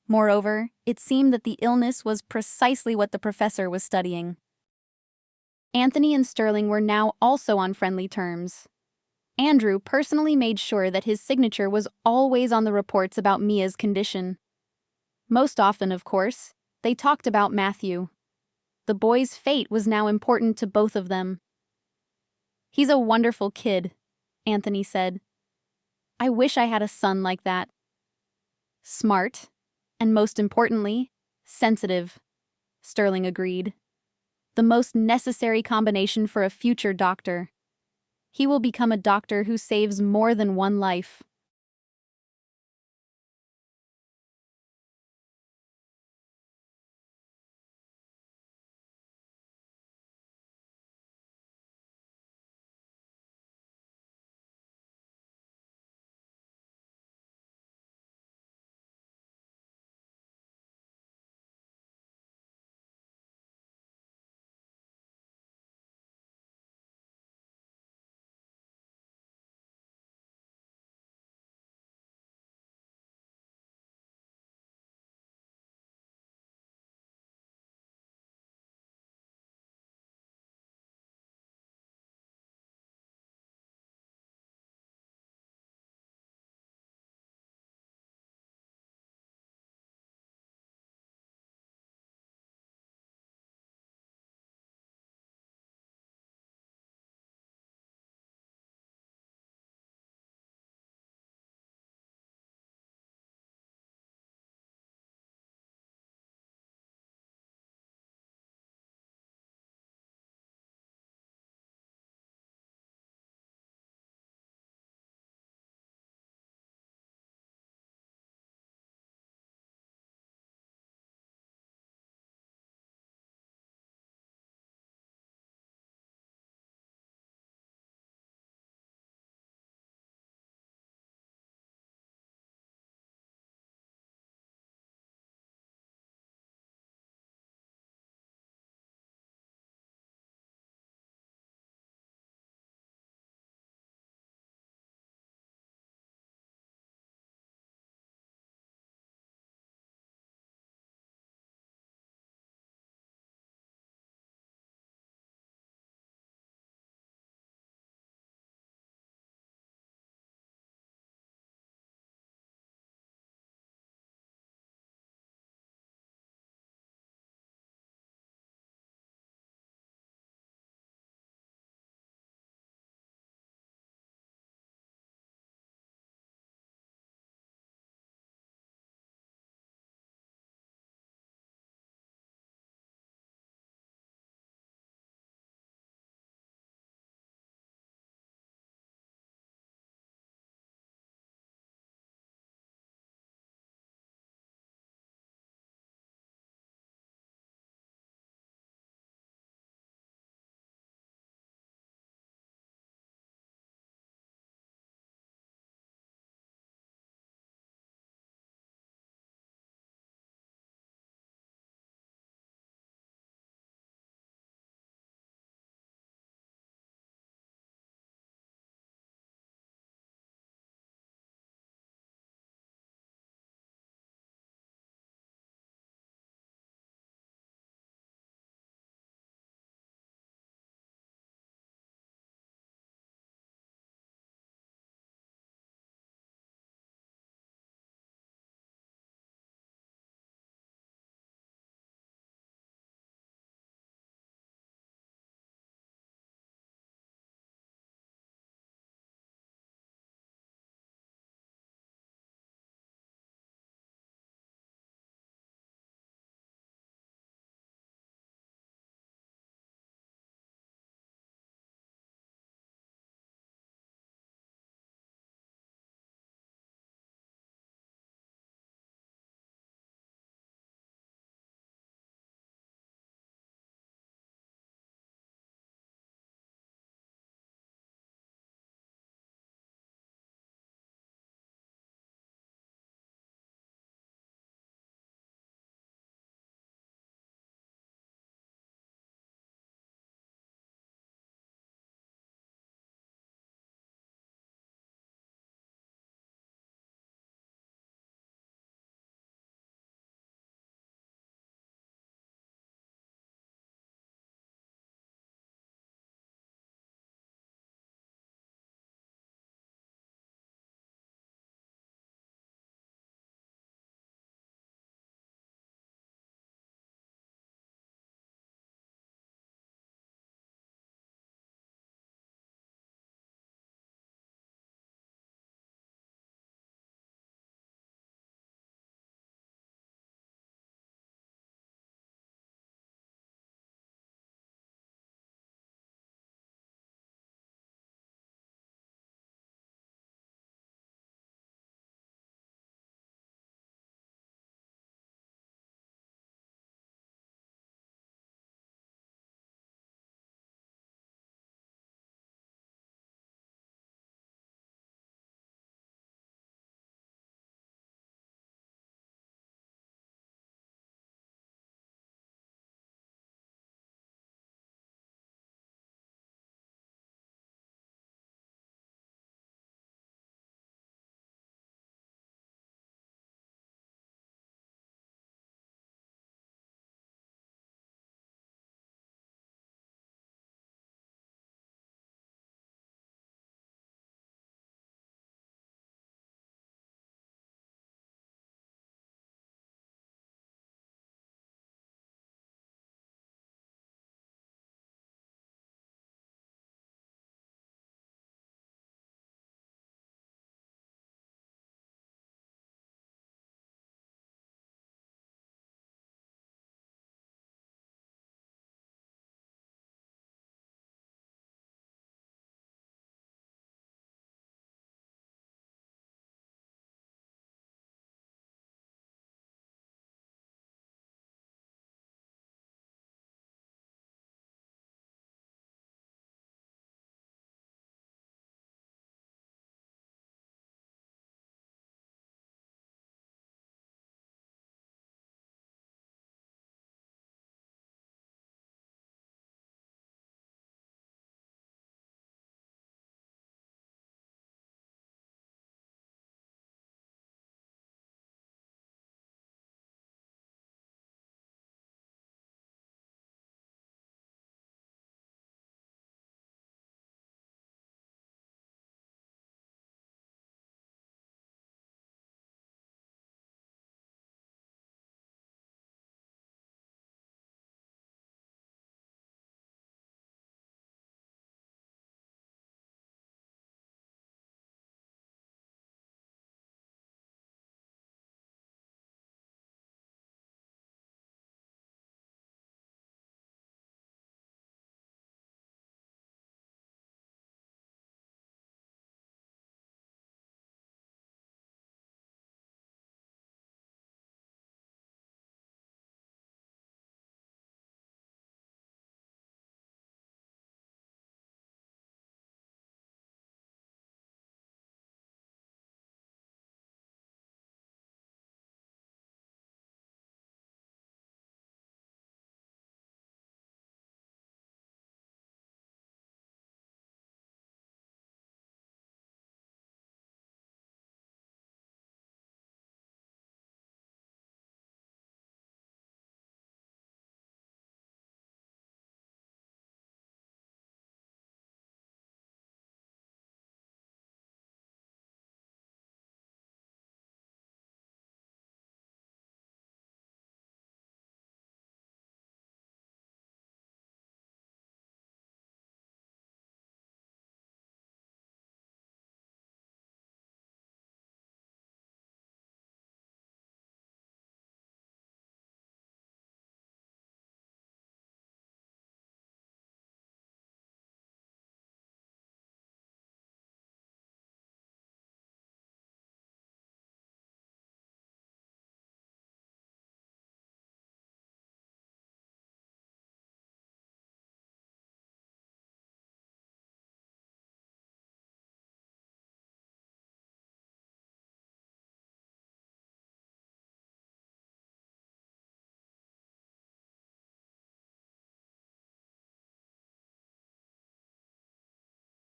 Moreover, it seemed that the illness was precisely what the professor was studying. Anthony and Sterling were now also on friendly terms. Andrew personally made sure that his signature was always on the reports about Mia's condition. Most often, of course, they talked about Matthew. The boy's fate was now important to both of them. "He's a wonderful kid," Anthony said. "I wish I had a son like that." "Smart, and most importantly, sensitive," Sterling agreed. "The most necessary combination for a future doctor. He will become a doctor who saves more than one life."